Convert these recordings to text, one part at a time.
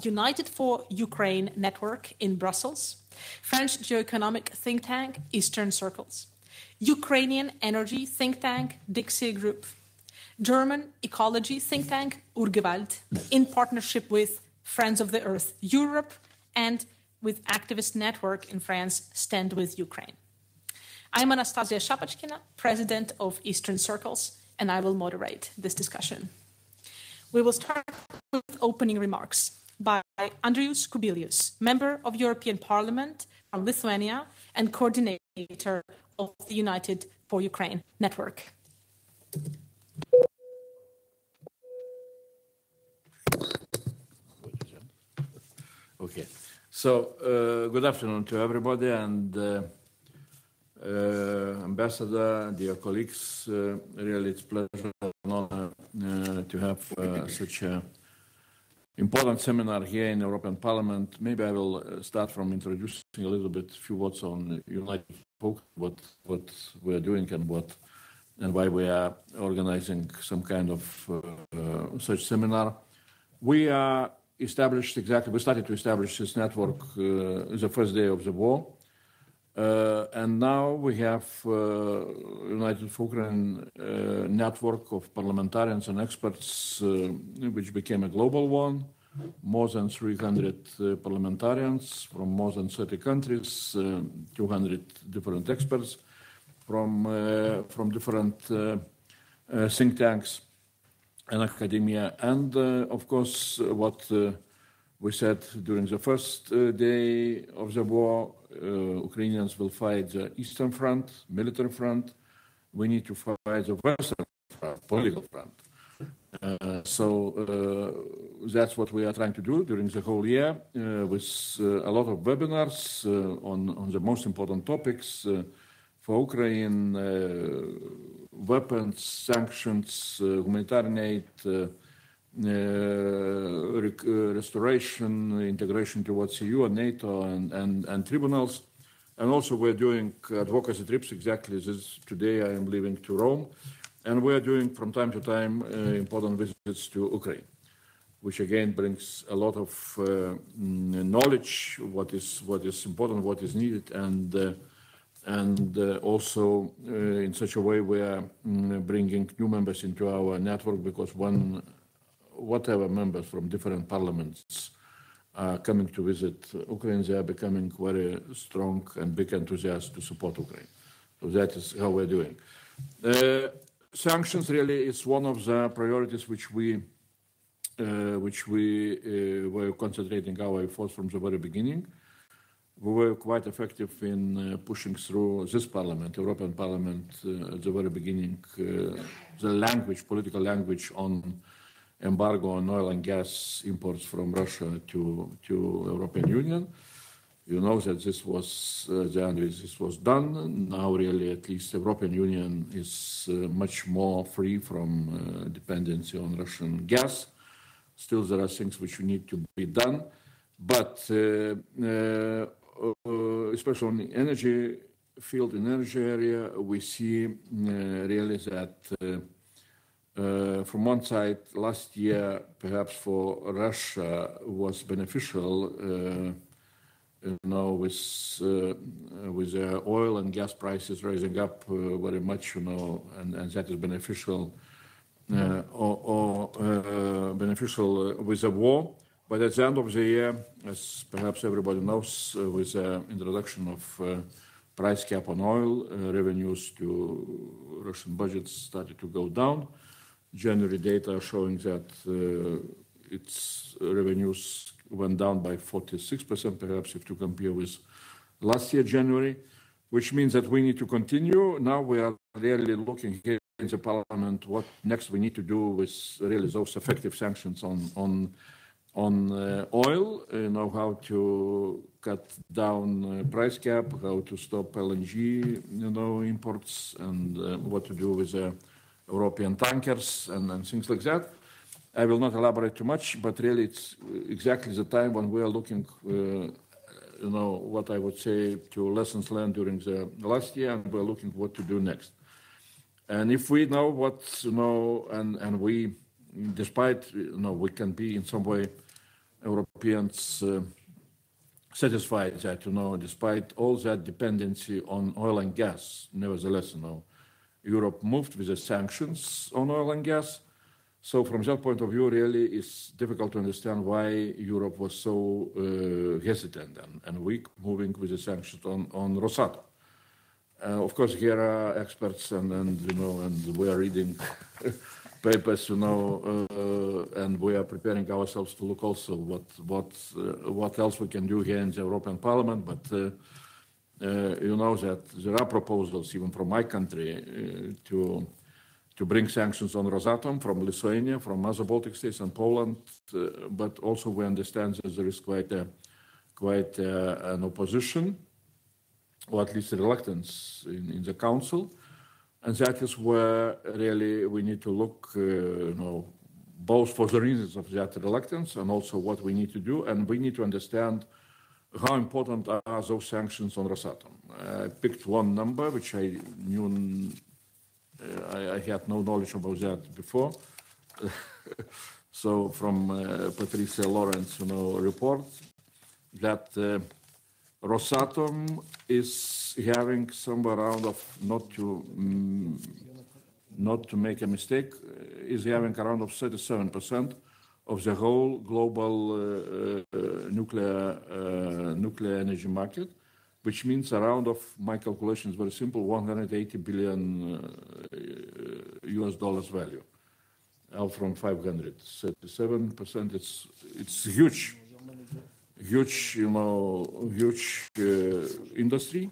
United for Ukraine network in Brussels, French geoeconomic think tank Eastern Circles, Ukrainian energy think tank DiXi Group, German ecology think tank Urgewald, in partnership with Friends of the Earth Europe and with activist network in France, Stand With Ukraine. I'm Anastasia Shapachkina, president of Eastern Circles, and I will moderate this discussion. We will start with opening remarks by Andrius Kubilius, member of European Parliament from Lithuania and coordinator of the United for Ukraine network. Okay, so good afternoon to everybody, and Ambassador, dear colleagues, really it's a pleasure and honor to have such an important seminar here in the European Parliament. Maybe I will start from introducing a little bit, a few words on United Folk, what we are doing and why we are organizing some kind of such seminar. We are we started to establish this network the first day of the war. And now we have United for Ukraine network of parliamentarians and experts, which became a global one. More than 300 parliamentarians from more than 30 countries, 200 different experts from different think tanks and academia. And of course, what we said during the first day of the war, Ukrainians will fight the Eastern Front, military front. We need to fight the Western front, political front. So that's what we are trying to do during the whole year with a lot of webinars on the most important topics for Ukraine, weapons, sanctions, humanitarian aid, restoration, integration towards EU and NATO and tribunals. And also we're doing advocacy trips, exactly this. Today I am leaving to Rome. And we're doing from time to time important visits to Ukraine, which again brings a lot of knowledge, what is important, what is needed, and also in such a way we are bringing new members into our network, because whatever members from different parliaments are coming to visit Ukraine, they are becoming very strong and big enthusiasts to support Ukraine. So that is how we're doing. Sanctions really is one of the priorities which we were concentrating our efforts from the very beginning. We were quite effective in pushing through this parliament, European Parliament, at the very beginning, the political language on embargo on oil and gas imports from Russia to European Union. You know that this was this was done. Now, really, at least the European Union is much more free from dependency on Russian gas. Still, there are things which need to be done, but especially on the energy field, in energy area, we see really that from one side, last year, perhaps for Russia was beneficial. With the oil and gas prices rising up very much, and that is beneficial beneficial with the war. But at the end of the year, as perhaps everybody knows, with the introduction of price cap on oil, revenues to Russian budgets started to go down. January data showing that its revenues went down by 46%, perhaps if to compare with last year, January, which means that we need to continue. Now we are really looking here in the parliament what next we need to do with really those effective sanctions on oil, how to cut down price cap, how to stop LNG, imports, and what to do with the European tankers and things like that. I will not elaborate too much, but really it's exactly the time when we are looking, what I would say to lessons learned during the last year, and we're looking what to do next. And if we know what, and we, despite, we can be in some way Europeans satisfied that, despite all that dependency on oil and gas, nevertheless, Europe moved with the sanctions on oil and gas. So from that point of view, really, it's difficult to understand why Europe was so hesitant and weak moving with the sanctions on Rosatom. Of course, here are experts, and we are reading papers, and we are preparing ourselves to look also what else we can do here in the European Parliament. But you know that there are proposals even from my country to bring sanctions on Rosatom from Lithuania, from other Baltic states and Poland. But also we understand that there is quite an opposition, or at least a reluctance in the Council. And that is where really we need to look, both for the reasons of that reluctance and also what we need to do. And we need to understand how important are those sanctions on Rosatom. I picked one number, which I knew, I had no knowledge about that before. So from Patricia Lawrence, report that Rosatom is having somewhere around of, not to make a mistake, is having around of 37% of the whole global nuclear energy market, which means around of, my calculation is very simple, 180 billion US dollars value, out from 500. 37%, it's huge, industry.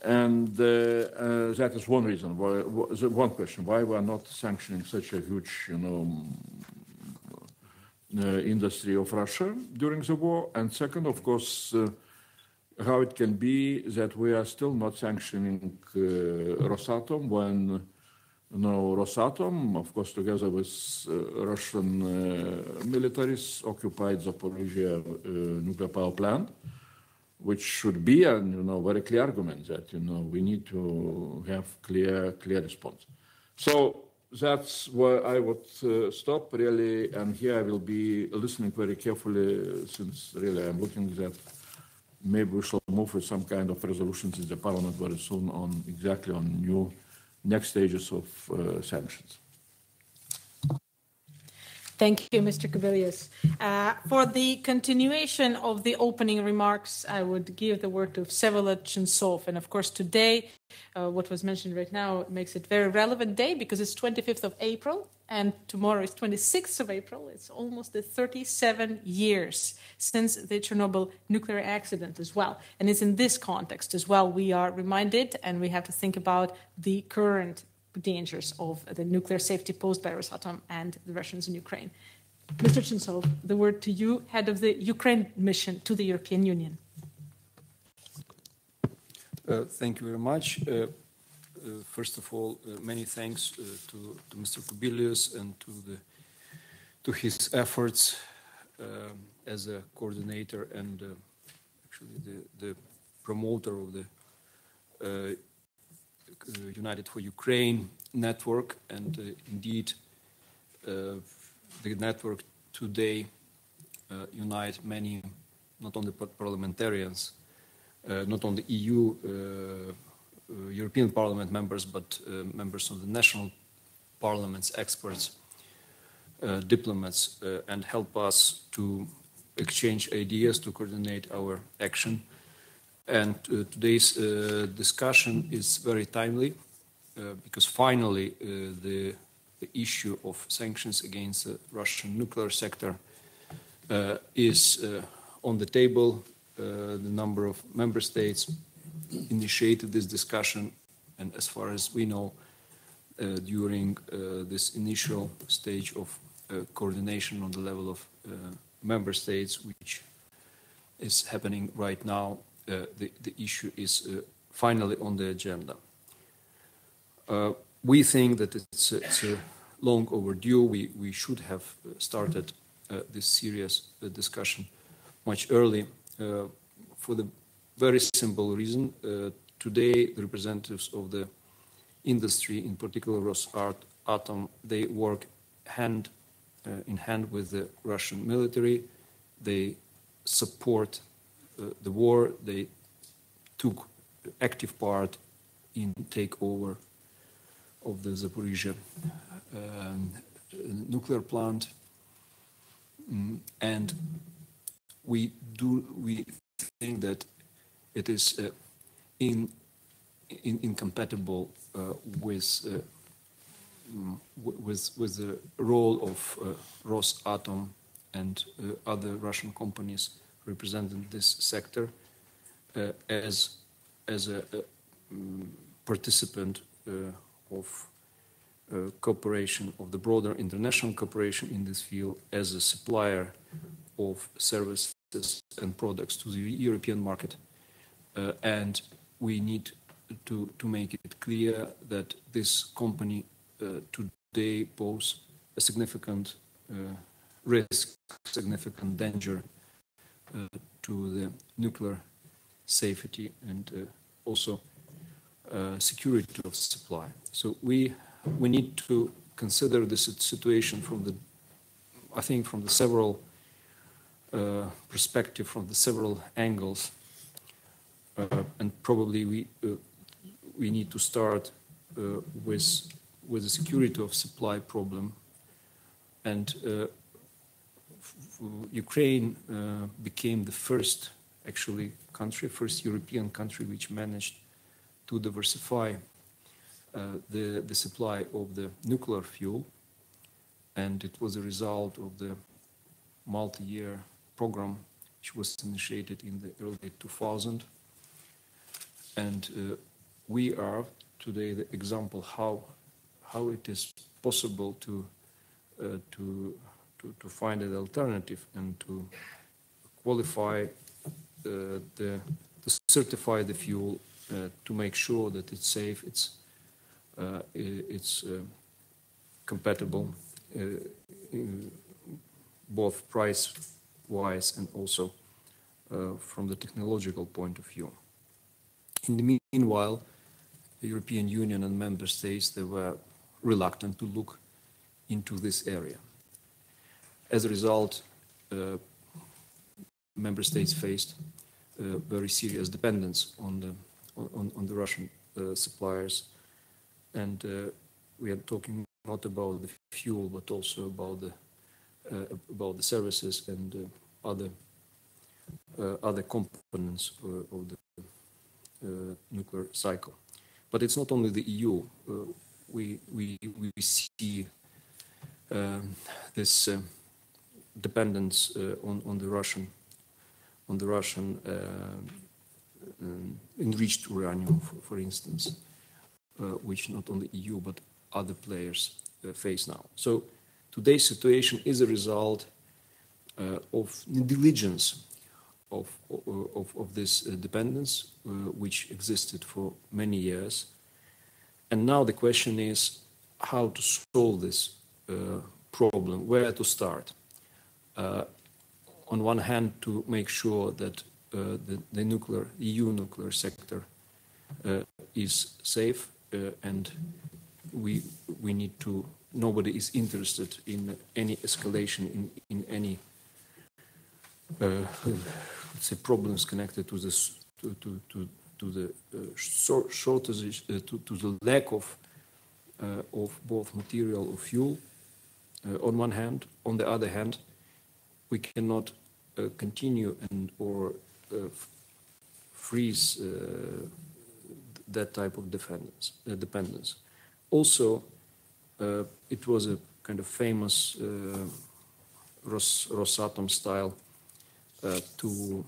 And that is one reason, one question, why we are not sanctioning such a huge, industry of Russia during the war. And second, of course, how it can be that we are still not sanctioning Rosatom when Rosatom, of course, together with Russian militaries, occupied Zaporizhzhia nuclear power plant, which should be a very clear argument that we need to have clear response. So that's where I would stop really, and here I will be listening very carefully, since really I'm looking that maybe we shall move with some kind of resolutions in the Parliament very soon on exactly on new next stages of sanctions. Thank you, Mr. Kubilius. For the continuation of the opening remarks, I would give the word to Vsevolod Chensov. And of course, today, what was mentioned right now makes it a very relevant day because it's 25th of April and tomorrow is 26th of April. It's almost 37 years since the Chernobyl nuclear accident as well. And it's in this context as well we are reminded and we have to think about the current dangers of the nuclear safety posed by Rosatom and the Russians in Ukraine. Mr. Chensov, the word to you, head of the Ukraine mission to the European Union. Thank you very much. First of all, many thanks to Mr. Kubilius and to his efforts as a coordinator and actually the promoter of the United for Ukraine network, and indeed the network today unite many, not only parliamentarians, not only EU, European Parliament members, but members of the national parliaments, experts, diplomats, and help us to exchange ideas, to coordinate our action. And today's discussion is very timely because finally the issue of sanctions against the Russian nuclear sector is on the table. The number of member states initiated this discussion, and as far as we know, during this initial stage of coordination on the level of member states, which is happening right now, the issue is finally on the agenda. We think that it's a long overdue. We should have started this serious discussion much early for the very simple reason. Today, the representatives of the industry, in particular Rosatom, they work hand in hand with the Russian military they support the war. They took active part in takeover of the Zaporizhzhia nuclear plant, and we think that it is incompatible with the role of Rosatom and other Russian companies representing this sector as a participant of cooperation, of the broader international cooperation in this field, as a supplier of services and products to the European market. And we need to make it clear that this company today poses a significant risk, significant danger to the nuclear safety and also security of supply. So we need to consider this situation from the, I think, from the several perspective, from the several angles, and probably we need to start with the security of supply problem. And Ukraine became the first, actually, first European country which managed to diversify the supply of the nuclear fuel, and it was a result of the multi-year program which was initiated in the early 2000s. And we are today the example how it is possible to find an alternative and to qualify to certify the fuel to make sure that it's safe, it's compatible, both price-wise and also from the technological point of view. In the meanwhile, the European Union and member states, they were reluctant to look into this area. As a result, member states faced very serious dependence on the Russian suppliers, and we are talking not about the fuel but also about the services and other components of the nuclear cycle. But it's not only the EU. We see this dependence on the Russian enriched uranium, for instance, which not only EU but other players face now. So today's situation is a result of negligence of this dependence, which existed for many years. And now the question is how to solve this problem, where to start. On one hand, to make sure that the EU nuclear sector is safe, and we need to. Nobody is interested in any escalation in any let's say problems connected to this to the shortage, to the lack of both material or fuel. On one hand, on the other hand, we cannot continue or freeze that type of dependence. Also, it was a kind of famous Rosatom style to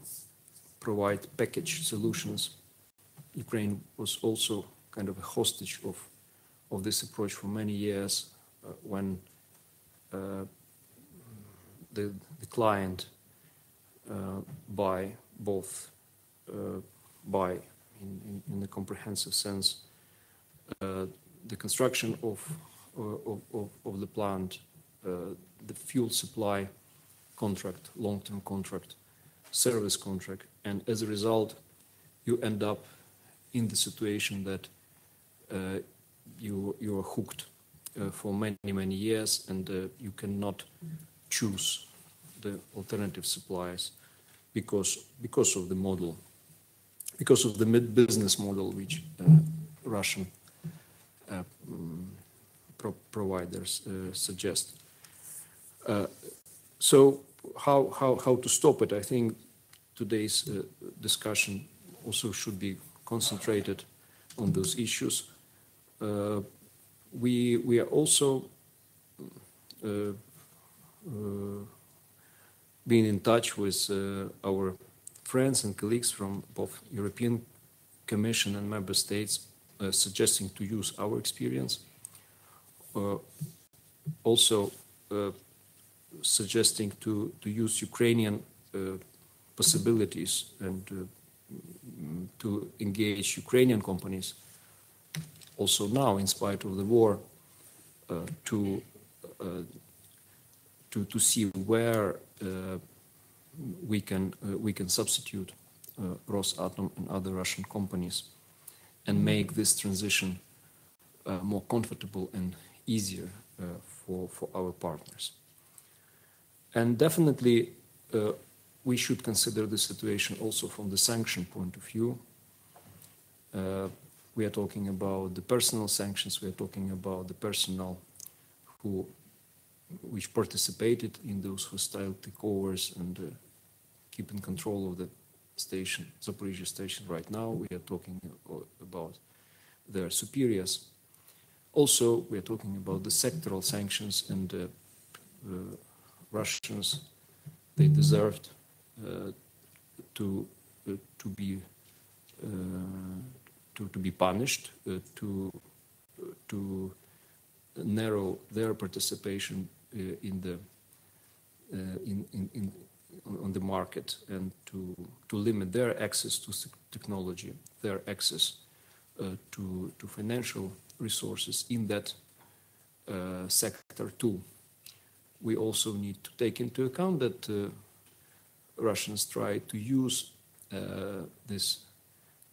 provide package solutions. Ukraine was also kind of a hostage of this approach for many years when the client buy in the comprehensive sense the construction of the plant, the fuel supply contract, long-term contract, service contract, and as a result you end up in the situation that you are hooked for many years, and you cannot choose the alternative suppliers because of the model, because of the business model which Russian providers suggest. So how to stop it? I think today's discussion also should be concentrated on those issues. We are also being in touch with our friends and colleagues from both European Commission and member states, suggesting to use our experience. Also suggesting to use Ukrainian possibilities and to engage Ukrainian companies also now, in spite of the war, to see where we can substitute Rosatom and other Russian companies and make this transition more comfortable and easier for our partners. And definitely we should consider the situation also from the sanction point of view. We are talking about the personal sanctions, we are talking about the personnel which participated in those hostile takeovers and keep in control of the station, Zaporizhzhia station right now. We are talking about their superiors. Also, we are talking about the sectoral sanctions, and Russians, they deserved to be punished, to narrow their participation on the market, and to limit their access to technology, their access to financial resources in that sector too. We also need to take into account that Russians try to use this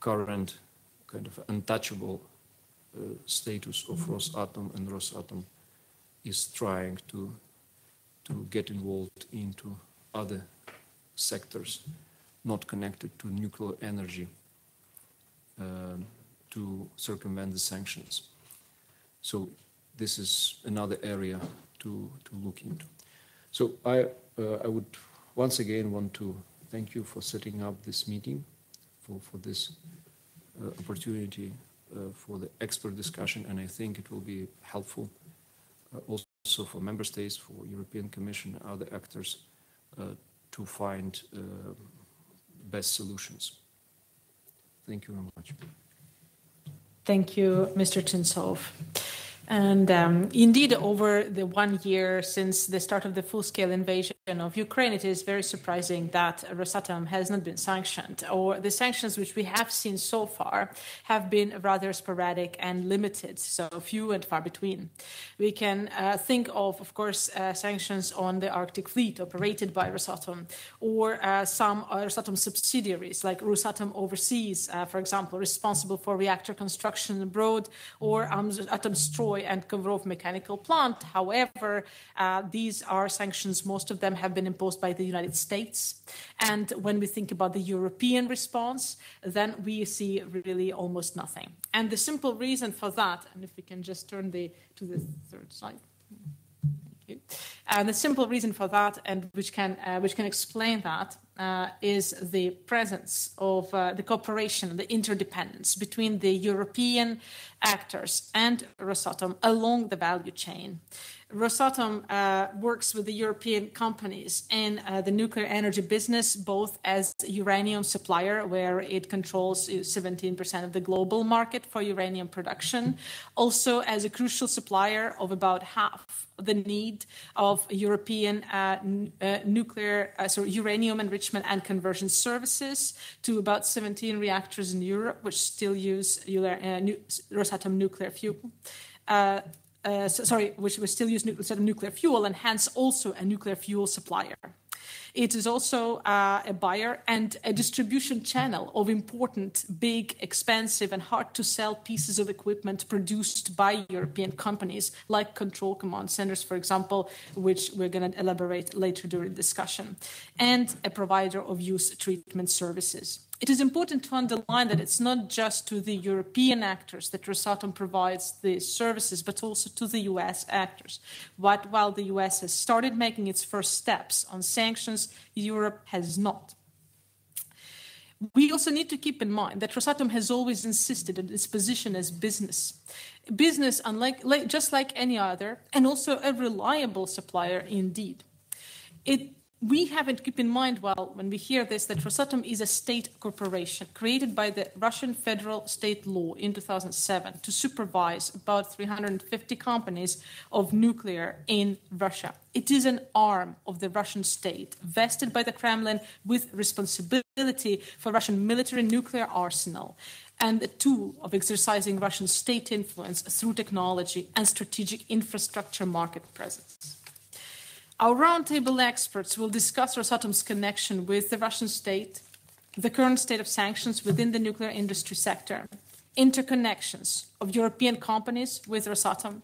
current kind of untouchable status of Rosatom, and Rosatom is trying to get involved into other sectors not connected to nuclear energy to circumvent the sanctions. So this is another area to look into. So I would once again want to thank you for setting up this meeting, for this opportunity for the expert discussion, and I think it will be helpful also for member states, for European Commission and other actors to find best solutions. Thank you very much. Thank you, Mr. Chintsov. And indeed, over the 1 year since the start of the full-scale invasion of Ukraine, it is very surprising that Rosatom has not been sanctioned, or the sanctions which we have seen so far have been rather sporadic and limited, so few and far between. We can think of course, sanctions on the Arctic fleet operated by Rosatom, or some Rosatom subsidiaries like Rosatom Overseas, for example, responsible for reactor construction abroad, or Atomstroy and Kovrov mechanical plant. However, these are sanctions, most of them have been imposed by the United States. And when we think about the European response, then we see really almost nothing. And the simple reason for that, and if we can just turn to the third slide. Thank you. And the simple reason for that, and which can explain that, is the presence of the cooperation, the interdependence between the European actors and Rosatom along the value chain. Rosatom works with the European companies in the nuclear energy business, both as a uranium supplier, where it controls 17% of the global market for uranium production, also as a crucial supplier of about half the need of European uranium enrichment and conversion services, to about 17 reactors in Europe, which still use Rosatom nuclear fuel. Which will still use Rosatom nuclear fuel, and hence also a nuclear fuel supplier. It is also a buyer and a distribution channel of important, big, expensive, and hard-to-sell pieces of equipment produced by European companies, like control command centers, for example, which we're going to elaborate later during the discussion, and a provider of use treatment services. It is important to underline that it's not just to the European actors that Rosatom provides these services, but also to the US actors. But while the US has started making its first steps on sanctions, Europe has not. We also need to keep in mind that Rosatom has always insisted on its position as business. Business, just like any other, and also a reliable supplier indeed. We have to keep in mind, when we hear this, that Rosatom is a state corporation created by the Russian federal state law in 2007 to supervise about 350 companies of nuclear in Russia. It is an arm of the Russian state, vested by the Kremlin with responsibility for Russian military nuclear arsenal, and a tool of exercising Russian state influence through technology and strategic infrastructure market presence. Our roundtable experts will discuss Rosatom's connection with the Russian state, the current state of sanctions within the nuclear industry sector, interconnections of European companies with Rosatom,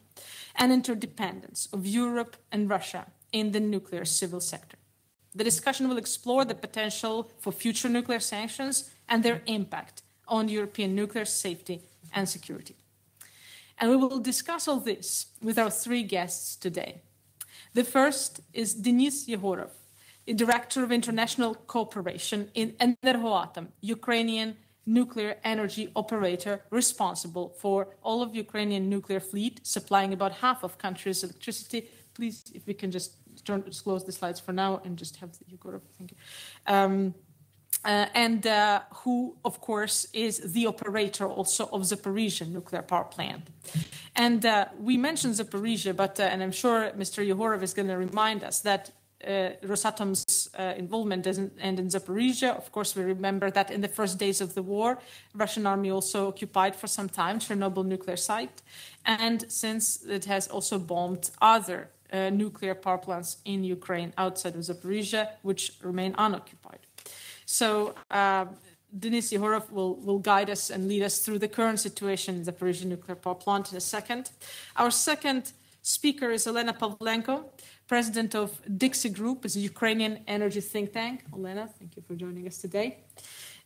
and interdependence of Europe and Russia in the nuclear civil sector. The discussion will explore the potential for future nuclear sanctions and their impact on European nuclear safety and security. And we will discuss all this with our three guests today. The first is Denis Yegorov, Director of International Cooperation in Energoatom, Ukrainian nuclear energy operator responsible for all of Ukrainian nuclear fleet, supplying about half of country's electricity. Please, if we can just close the slides for now and just have Yegorov, thank you. Who, of course, is the operator also of Zaporizhzhia nuclear power plant. And we mentioned Zaporizhzhia, but, and I'm sure Mr. Yegorov is going to remind us that Rosatom's involvement doesn't end in Zaporizhzhia. Of course, we remember that in the first days of the war, Russian army also occupied for some time Chernobyl nuclear site. And since it has also bombed other nuclear power plants in Ukraine outside of Zaporizhzhia, which remain unoccupied. So Denis Yegorov will guide us and lead us through the current situation in the Zaporizhzhia nuclear power plant in a second. Our second speaker is Olena Pavlenko, president of DiXi Group, is a Ukrainian energy think tank. Olena, thank you for joining us today.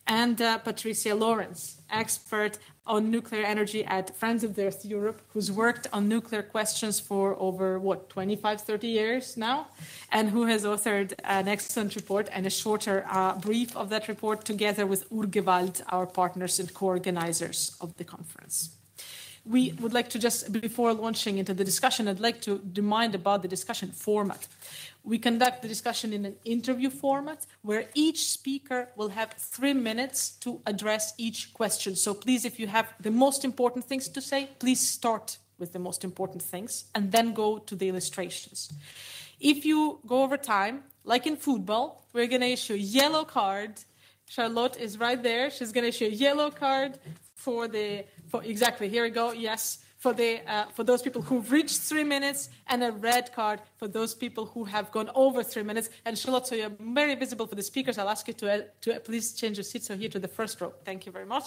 And Patricia Lawrence, expert on nuclear energy at Friends of the Earth Europe, who's worked on nuclear questions for over, 25, 30 years now, and who has authored an excellent report and a shorter brief of that report together with Urgewald, our partners and co-organizers of the conference. We would like to just, before launching into the discussion, I'd like to remind about the discussion format. We conduct the discussion in an interview format where each speaker will have 3 minutes to address each question. So please, if you have the most important things to say, please start with the most important things and then go to the illustrations. If you go over time, like in football, we're going to issue a yellow card. Charlotte is right there. She's going to issue a yellow card exactly, here we go, yes, for those people who've reached 3 minutes, and a red card for those people who have gone over 3 minutes. And Charlotte, so you're very visible for the speakers. I'll ask you to please change your seat, so here to the first row. Thank you very much.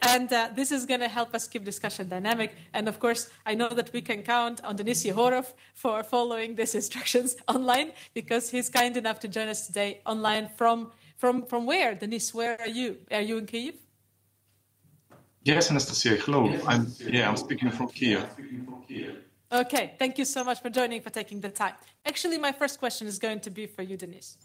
And this is going to help us keep discussion dynamic. And of course, I know that we can count on Denis Yegorov for following these instructions online, because he's kind enough to join us today online from where? Denis, where are you? Are you in Kyiv? Yes, Anastasia, hello. I'm speaking from Kyiv. Okay, thank you so much for joining, for taking the time. Actually, my first question is going to be for you, Denis.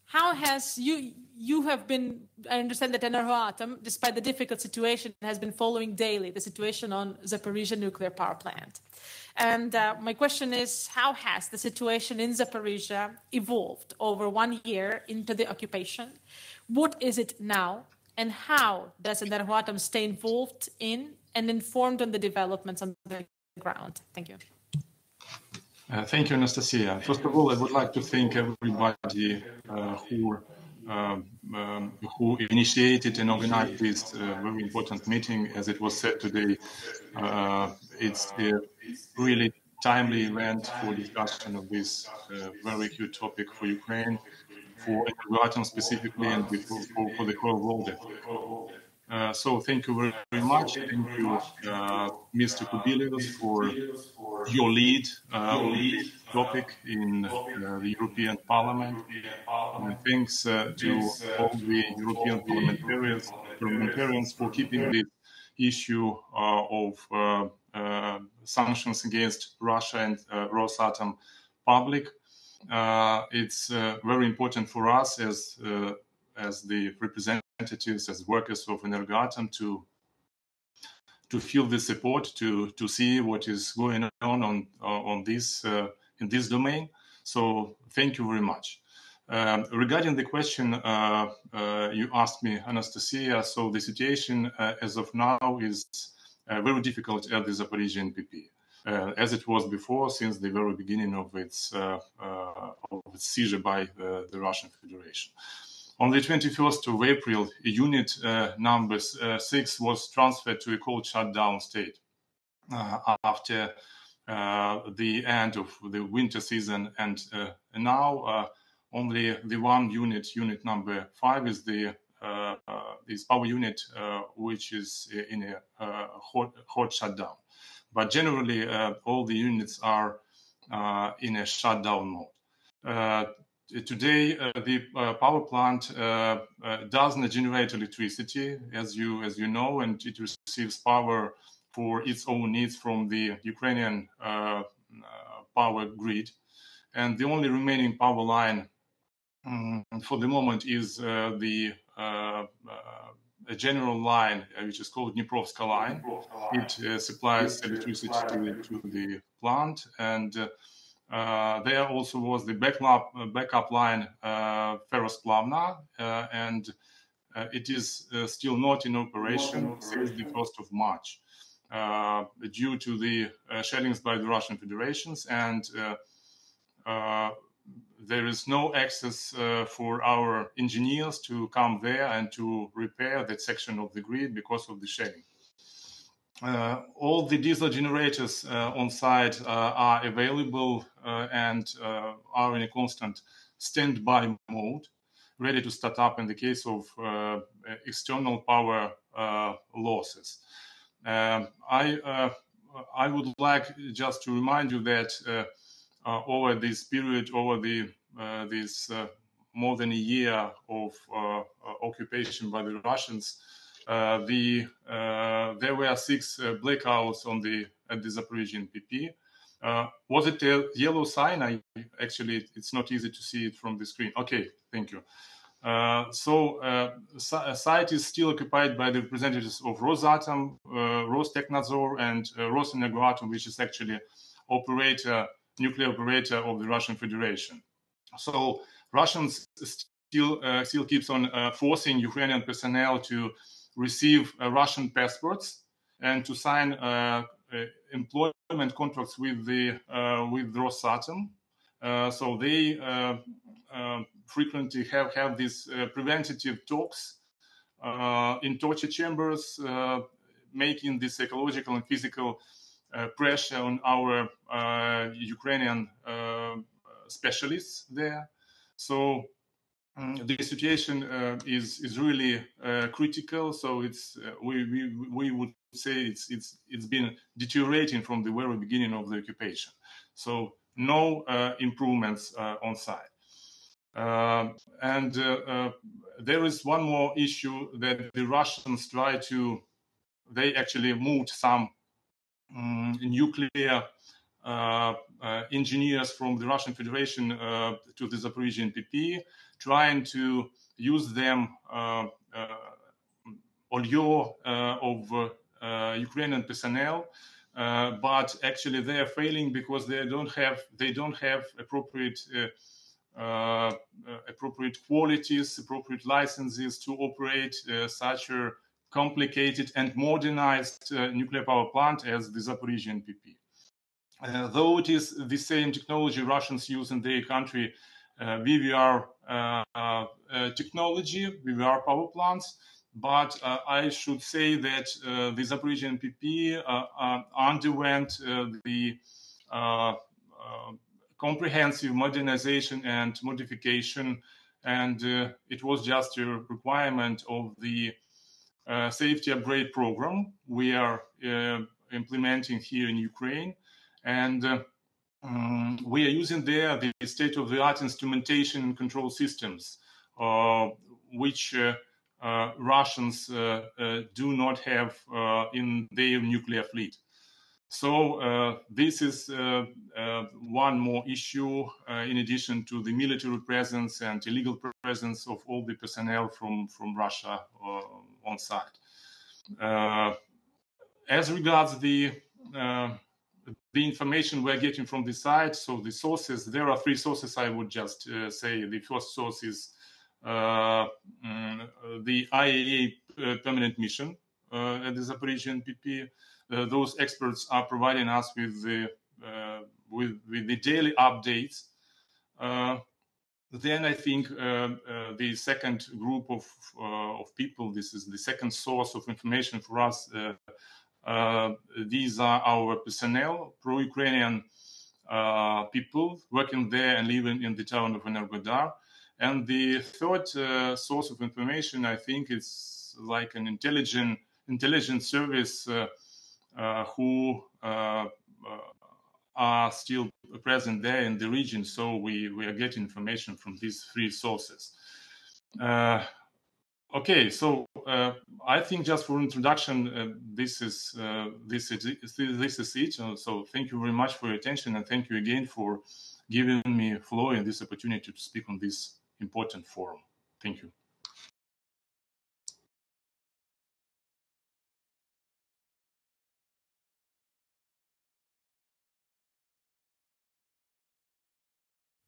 How has you have been, I understand that Energoatom, despite the difficult situation, has been following daily the situation on Zaporizhzhia nuclear power plant. And my question is, how has the situation in Zaporizhzhia evolved over 1 year into the occupation? What is it now? And how does Energoatom stay involved in and informed on the developments on the ground? Thank you. Thank you, Anastasia. First of all, I would like to thank everybody who initiated and organized this very important meeting. As it was said today, it's a really timely event for discussion of this very acute topic for Ukraine. for Rosatom specifically and for the whole world. So thank you very much. Thank you, Mr. Kubilius, for your lead on this topic in the European Parliament. And thanks to all the European parliamentarians for keeping this issue of sanctions against Russia and Rosatom public. It's very important for us as the representatives, as workers of Energoatom, to feel the support, to see what is going on this in this domain. So thank you very much. Regarding the question you asked me, Anastasia, so the situation as of now is very difficult at the Zaporizhzhia NPP, as it was before, since the very beginning of its seizure by the Russian Federation. On the 21st of April, unit number 6 was transferred to a cold shutdown state after the end of the winter season, and now only the one unit number 5, is the power unit which is in a hot shutdown. But generally, all the units are in a shutdown mode. Today, the power plant does not generate electricity, as you know, and it receives power for its own needs from the Ukrainian power grid. And the only remaining power line for the moment is a general line, which is called Dniprovska line. It supplies electricity to the plant, and there also was the backup line, Ferosplavna, and it is still not in operation since the 1st of March due to the shellings by the Russian Federation, and there is no access for our engineers to come there and to repair that section of the grid because of the shelling. All the diesel generators on site are available and are in a constant standby mode, ready to start up in the case of external power losses. I would like just to remind you that over this period, over this more than a year of occupation by the Russians, there were 6 blackouts at the Zaporizhzhia NPP. Was it a yellow sign? Actually, it's not easy to see it from the screen. Okay, thank you. Site is still occupied by the representatives of Rosatom, Rostechnadzor, and Rosenergoatom, which is actually nuclear operator of the Russian Federation. So Russians still keeps on forcing Ukrainian personnel to receive Russian passports and to sign employment contracts with Rosatom. So they frequently have these preventative talks in torture chambers, making the psychological and physical pressure on our Ukrainian specialists there. So the situation is really critical. So we would say it's been deteriorating from the very beginning of the occupation. So no improvements on site. And there is one more issue that the Russians they actually moved some nuclear engineers from the Russian Federation to the Zaporizhzhia NPP, trying to use them on lure of Ukrainian personnel, but actually they are failing because they don't have appropriate qualities, appropriate licenses to operate such a complicated and modernized nuclear power plant as the Zaporizhzhia NPP. Though it is the same technology Russians use in their country, VVR technology, VVR power plants, but I should say that the Zaporizhzhia NPP underwent the comprehensive modernization and modification and it was just a requirement of the safety upgrade program we are implementing here in Ukraine, and we are using there the state-of-the-art instrumentation and control systems, which Russians do not have in their nuclear fleet. So this is one more issue in addition to the military presence and illegal presence of all the personnel from Russia on site. As regards the information we're getting from the site, so the sources, there are three sources I would just say. The first source is the IAEA permanent mission at the Zaporizhzhia NPP. Those experts are providing us with the daily updates. Then I think the second group of people, this is the second source of information for us. These are our personnel, pro-Ukrainian people working there and living in the town of Energodar. And the third source of information, I think, is like an intelligence service who are still present there in the region. So we are getting information from these three sources. Okay, so I think just for introduction, this is it. So thank you very much for your attention, and thank you again for giving me floor and this opportunity to speak on this important forum. Thank you.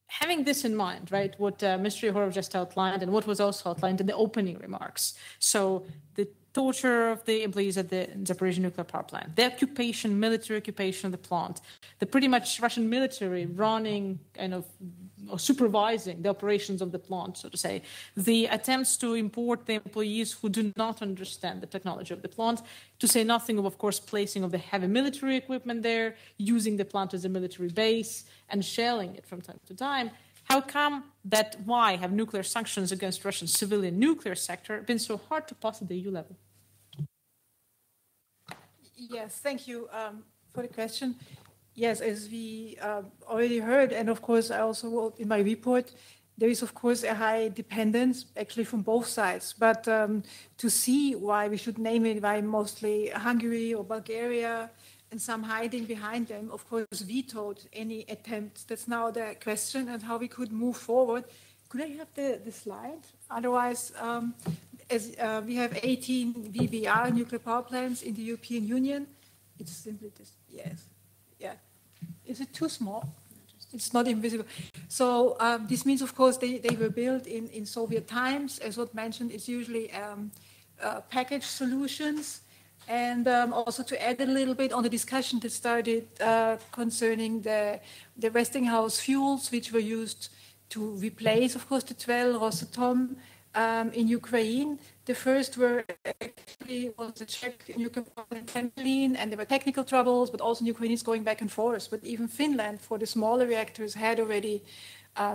Having this in mind, right, what Mr. Yehorov just outlined and what was also outlined in the opening remarks. So the torture of the employees at the Zaporizhzhia nuclear power plant, the occupation, military occupation of the plant, the pretty much Russian military running kind of or supervising the operations of the plant, so to say, the attempts to import the employees who do not understand the technology of the plant, to say nothing of course, placing of the heavy military equipment there, using the plant as a military base and shelling it from time to time. How come that, why have nuclear sanctions against Russian civilian nuclear sector been so hard to pass at the EU level? Yes, thank you for the question. Yes, as we already heard, and of course I also wrote in my report, there is of course a high dependence actually from both sides. But to see why we should name it, why mostly Hungary or Bulgaria and some hiding behind them, of course, vetoed any attempts. That's now the question, and how we could move forward. Could I have the slide? Otherwise, as we have 18 VBR nuclear power plants in the European Union. It's simply this, yes. Yeah. Is it too small? It's not invisible. So this means, of course, they were built in Soviet times. As was mentioned, it's usually packaged solutions. And also to add a little bit on the discussion that started concerning the Westinghouse fuels, which were used to replace, of course, the 12 Rosatom in Ukraine. The first were actually was the Czech nuclear power plant Kremlin, and there were technical troubles, but also Ukraine is going back and forth. But even Finland, for the smaller reactors, had already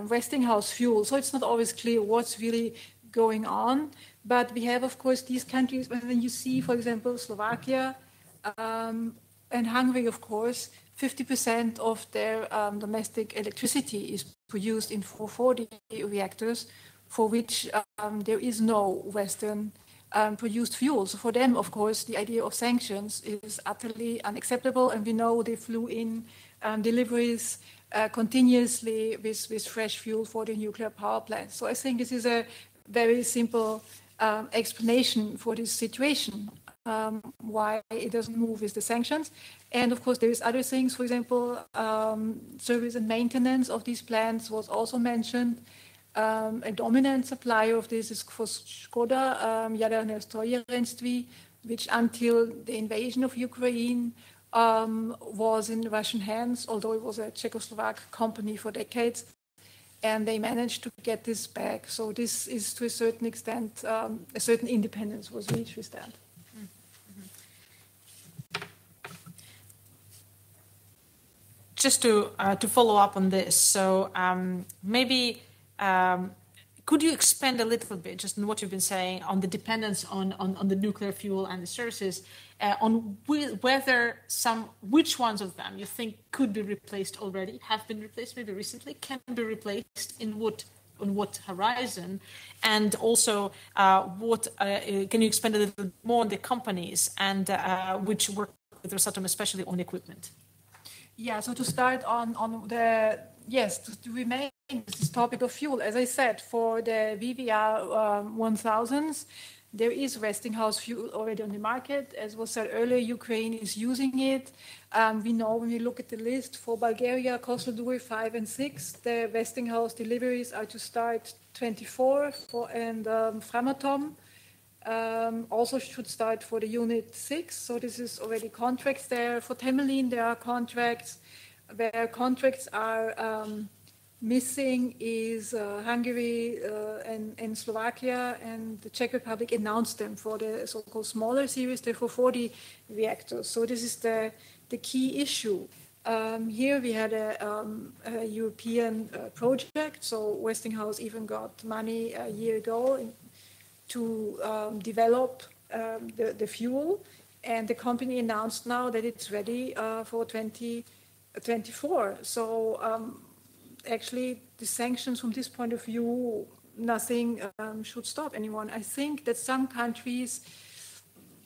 Westinghouse fuel. So it's not always clear what's really going on. But we have, of course, these countries, when you see, for example, Slovakia and Hungary, of course, 50% of their domestic electricity is produced in 440 reactors, for which there is no Western produced fuel. So for them, of course, the idea of sanctions is utterly unacceptable. And we know they flew in deliveries continuously with fresh fuel for the nuclear power plants. So I think this is a very simple explanation for this situation, why it doesn't move with the sanctions. And of course, there is other things. For example, service and maintenance of these plants was also mentioned. A dominant supplier of this is for Škoda, Jaderné strojírenství, which until the invasion of Ukraine was in Russian hands, although it was a Czechoslovak company for decades. And they managed to get this back. So this is, to a certain extent, a certain independence was reached with that. Just to follow up on this, so maybe could you expand a little bit just on what you've been saying on the dependence on the nuclear fuel and the sources, on whether which ones of them you think could be replaced already, have been replaced maybe recently, can be replaced on what horizon, and also can you expand a little bit more on the companies and which work with Rosatom, especially on equipment? Yeah, so to start on to remain this topic of fuel, as I said, for the VVR 1000s, there is Westinghouse fuel already on the market. As was said earlier, Ukraine is using it. We know when we look at the list for Bulgaria, Kozloduy 5 and 6, the Westinghouse deliveries are to start 24 and Framatome also should start for the unit 6. So this is already contracts there. For Temelin, there are contracts. Where contracts are missing is Hungary and Slovakia, and the Czech Republic announced them for the so-called smaller series, therefore 40 reactors. So this is the key issue. Here we had a European project, so Westinghouse even got money a year ago to develop the fuel, and the company announced now that it's ready for 2024. So actually the sanctions from this point of view, nothing should stop anyone. I think that some countries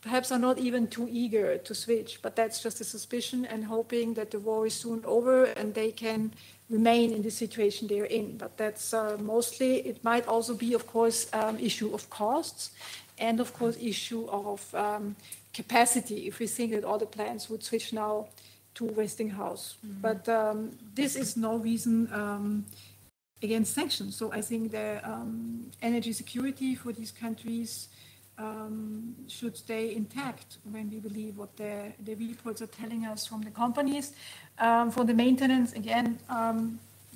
perhaps are not even too eager to switch, but that's just a suspicion, and hoping that the war is soon over and they can remain in the situation they're in. But that's mostly, it might also be, of course, issue of costs and, of course, issue of capacity, if we think that all the plants would switch now to Westinghouse. Mm-hmm. But this is no reason against sanctions. So I think the energy security for these countries should stay intact when we believe what the reports are telling us from the companies. For the maintenance, again,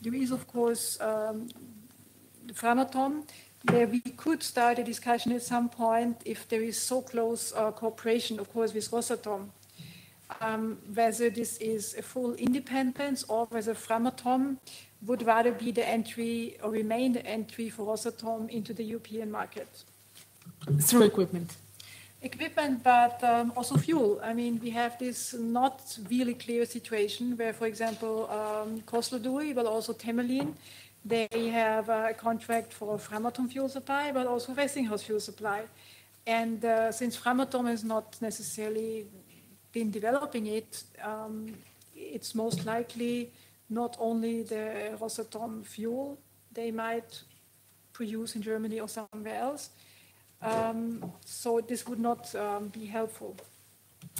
there is, of course, the Framatome, where we could start a discussion at some point if there is so close cooperation, of course, with Rosatom. Whether this is a full independence or whether Framatome would rather be the entry or remain the entry for Rosatom into the European market. Through equipment. But also fuel. I mean, we have this not really clear situation where, for example, Kozloduy, but also Temelin, they have a contract for Framatome fuel supply, but also Westinghouse fuel supply. And since Framatome has not necessarily been developing it, it's most likely not only the Rosatom fuel they might produce in Germany or somewhere else. So this would not be helpful.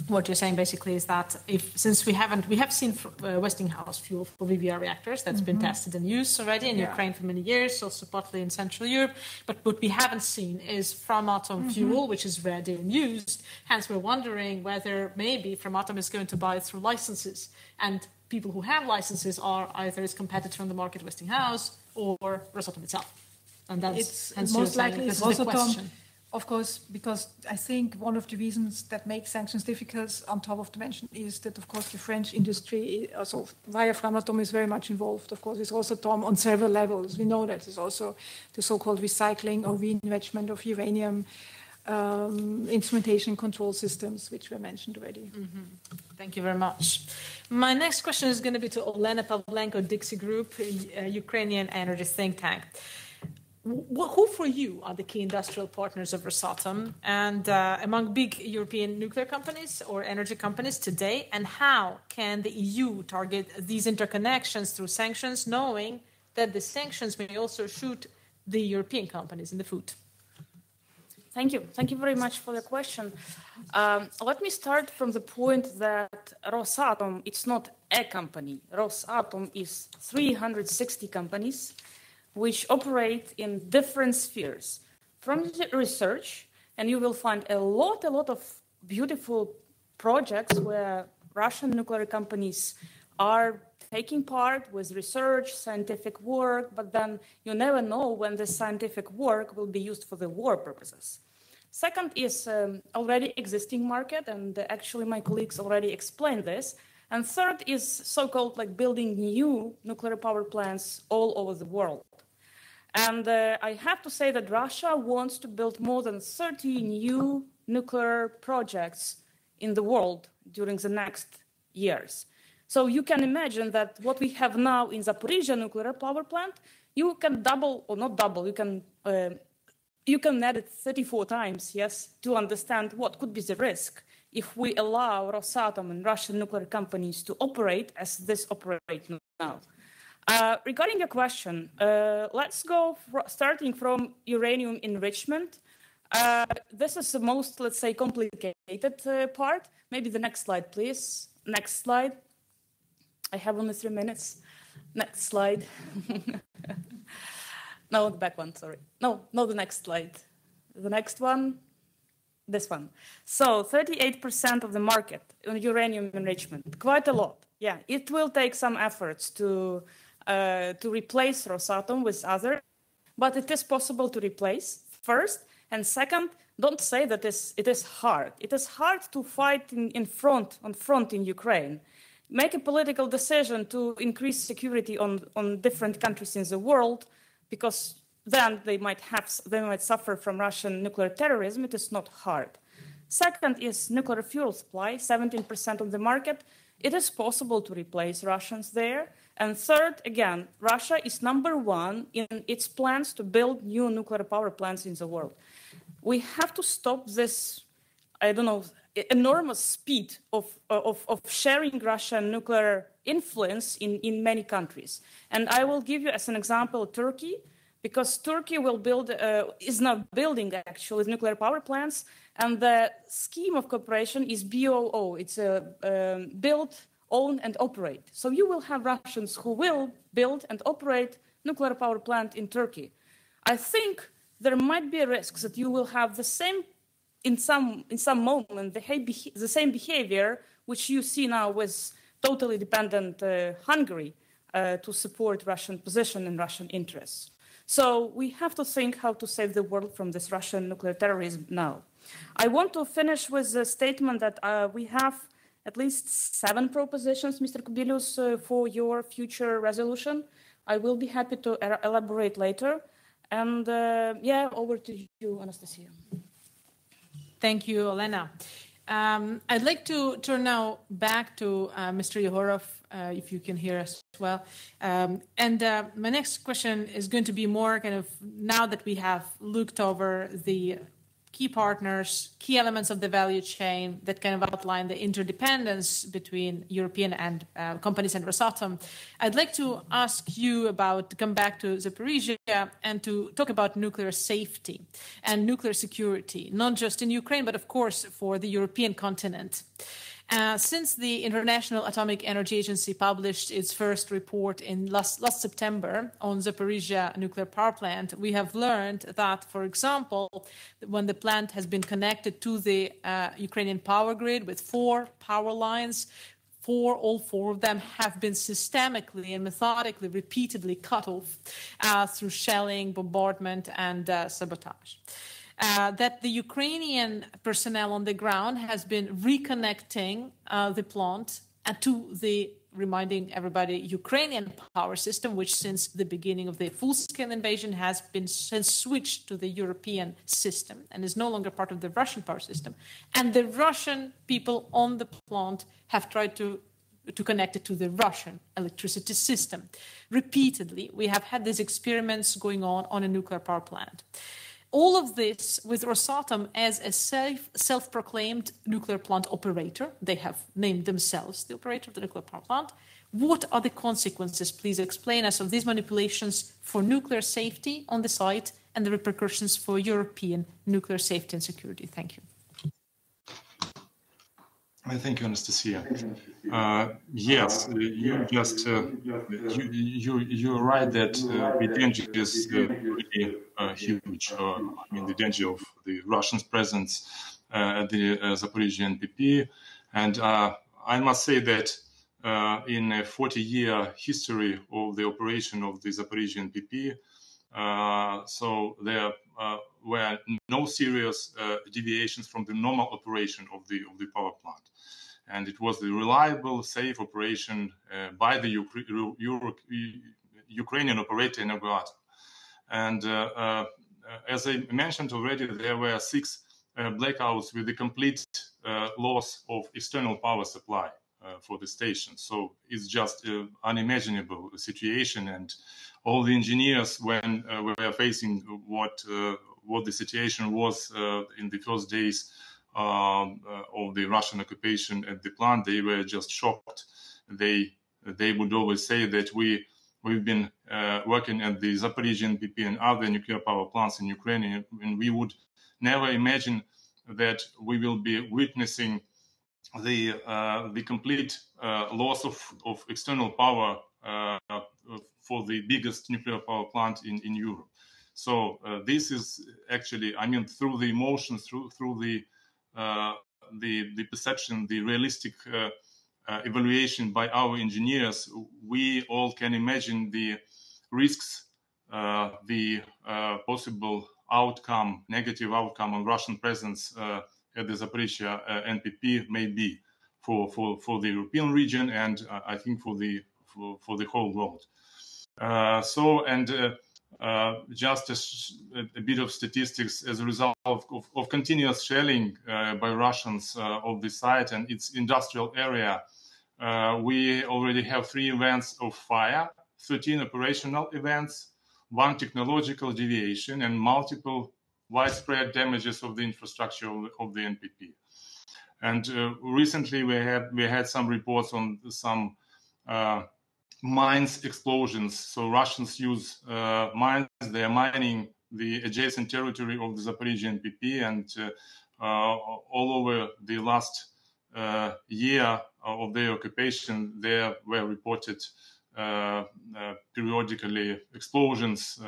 What you're saying basically is that since we have seen Westinghouse fuel for VVR reactors that's been tested and used already in Ukraine for many years, also partly in Central Europe, but what we haven't seen is Framatome fuel, which is ready and used. Hence, we're wondering whether maybe Framatome is going to buy it through licenses, and people who have licenses are either its competitor on the market, Westinghouse, or Rosatom itself. And that's most likely Rosatom. Of course, because I think one of the reasons that makes sanctions difficult on top of the mention is that, of course, the French industry, also via Framatome, is very much involved, of course, with Rosatom on several levels. We know that there's also the so-called recycling or re-enrichment of uranium, instrumentation control systems, which were mentioned already. Thank you very much. My next question is going to be to Olena Pavlenko, DiXi Group, a Ukrainian energy think tank. Who for you are the key industrial partners of Rosatom and among big European nuclear companies or energy companies today, and how can the EU target these interconnections through sanctions, knowing that the sanctions may also shoot the European companies in the foot? Thank you. Thank you very much for the question. Let me start from the point that Rosatom, it's not a company. Rosatom is 360 companies which operate in different spheres. From the research, and you will find a lot of beautiful projects where Russian nuclear companies are taking part with research, scientific work, but then you never know when the scientific work will be used for the war purposes. Second is already existing market, and actually my colleagues already explained this. And third is so-called like building new nuclear power plants all over the world. And I have to say that Russia wants to build more than 30 new nuclear projects in the world during the next years. So you can imagine that what we have now in Zaporizhzhia nuclear power plant, you can double, or not double, you can add it 34 times, yes, to understand what could be the risk if we allow Rosatom and Russian nuclear companies to operate as this operate now. Regarding your question, let's go starting from uranium enrichment. This is the most, let's say, complicated part. Maybe the next slide, please. Next slide. I have only 3 minutes. Next slide. No, the back one, sorry. No, the next slide. The next one, this one. So 38% of the market on uranium enrichment, quite a lot. Yeah, it will take some efforts to replace Rosatom with other, but it is possible to replace, first. And second, don't say that it is hard. It is hard to fight on front in Ukraine. Make a political decision to increase security on different countries in the world, because then they might suffer from Russian nuclear terrorism. It is not hard. Second is nuclear fuel supply, 17% of the market. It is possible to replace Russians there. And third, again, Russia is #1 in its plans to build new nuclear power plants in the world. We have to stop this, I don't know, enormous speed of sharing Russian nuclear influence in many countries. And I will give you as an example Turkey, because Turkey will is now building actually nuclear power plants, and the scheme of cooperation is BOO. It's a build, own and operate. So you will have Russians who will build and operate nuclear power plant in Turkey. I think there might be a risk that you will have the same, in some moment, the same behavior which you see now with totally dependent Hungary to support Russian position and Russian interests. So we have to think how to save the world from this Russian nuclear terrorism now. I want to finish with a statement that we have at least 7 propositions, Mr. Kubilius, for your future resolution. I will be happy to elaborate later. And yeah, over to you, Anastasia. Thank you, Olena. I'd like to turn now back to Mr. Yehorov, if you can hear us as well. My next question is going to be more kind of, now that we have looked over the key partners, key elements of the value chain that kind of outline the interdependence between European and companies and Rosatom, I'd like to ask you to come back to Zaporizhzhia and to talk about nuclear safety and nuclear security, not just in Ukraine, but of course for the European continent. Since the International Atomic Energy Agency published its first report in last September on Zaporizhzhia nuclear power plant, we have learned that, for example, when the plant has been connected to the Ukrainian power grid with 4 power lines, all four of them have been systemically and methodically, repeatedly cut off through shelling, bombardment, and sabotage. That the Ukrainian personnel on the ground has been reconnecting the plant to the, reminding everybody, Ukrainian power system, which since the beginning of the full-scale invasion has been switched to the European system and is no longer part of the Russian power system. And the Russian people on the plant have tried to connect it to the Russian electricity system. Repeatedly, we have had these experiments going on a nuclear power plant. All of this with Rosatom as a self-proclaimed nuclear plant operator. They have named themselves the operator of the nuclear power plant. What are the consequences, please explain us, of these manipulations for nuclear safety on the site and the repercussions for European nuclear safety and security? Thank you. Thank you, Anastasia. Yes, you just you're right that the danger is really huge. I mean, the danger of the Russian presence at the Zaporizhzhia NPP, and I must say that in a 40-year history of the operation of the Zaporizhzhia NPP, so there were no serious deviations from the normal operation of the power plant. And it was the reliable, safe operation by the Ukrainian operator Urgewald. And as I mentioned already, there were 6 blackouts with the complete loss of external power supply for the station. So it's just an unimaginable situation. And all the engineers, when we were facing what the situation was in the first days of the Russian occupation at the plant, they were just shocked. They would always say that we've been working at the Zaporizhzhia NPP and other nuclear power plants in Ukraine, and we would never imagine that we will be witnessing the complete loss of external power for the biggest nuclear power plant in Europe. So this is actually, I mean, through the emotions, through the perception, the realistic evaluation by our engineers, we all can imagine the risks, the possible outcome, negative outcome on Russian presence at the Zaporizhzhia NPP may be for the European region, and I think for the whole world. Just a bit of statistics as a result of continuous shelling by Russians of the site and its industrial area. We already have 3 events of fire, 13 operational events, 1 technological deviation, and multiple widespread damages of the infrastructure of the NPP. And recently we had some reports on some mines explosions. So Russians use mines. They are mining the adjacent territory of the Zaporizhzhia NPP, and all over the last year of their occupation, there were reported periodically explosions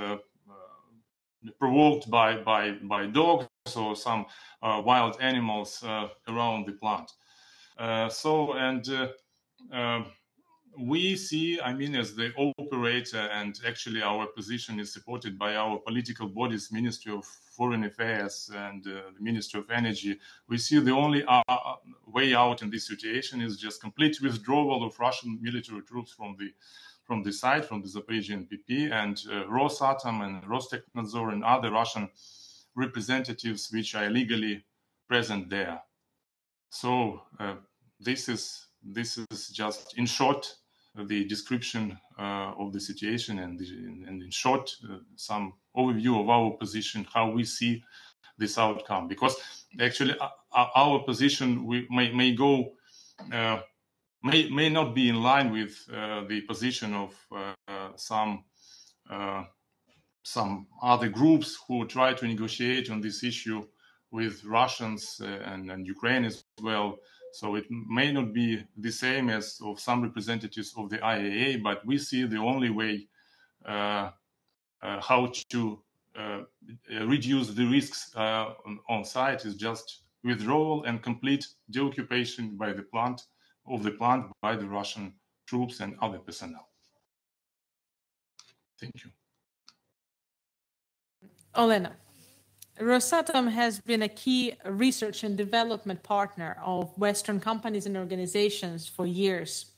provoked by dogs or some wild animals around the plant. We see, I mean, as the operator, and actually our position is supported by our political bodies, Ministry of Foreign Affairs and the Ministry of Energy. We see the only way out in this situation is just complete withdrawal of Russian military troops from the site, from the Zaporizhzhia NPP, and Rosatom and Rostechnadzor and other Russian representatives which are legally present there. So this is just in short the description of the situation, and in short some overview of our position, how we see this outcome. Because actually our position may not be in line with the position of some other groups who try to negotiate on this issue with Russians and Ukraine as well. So it may not be the same as of some representatives of the IAEA, but we see the only way how to reduce the risks on site is just withdrawal and complete deoccupation by the plant by the Russian troops and other personnel. Thank you. Olena, Rosatom has been a key research and development partner of Western companies and organizations for years.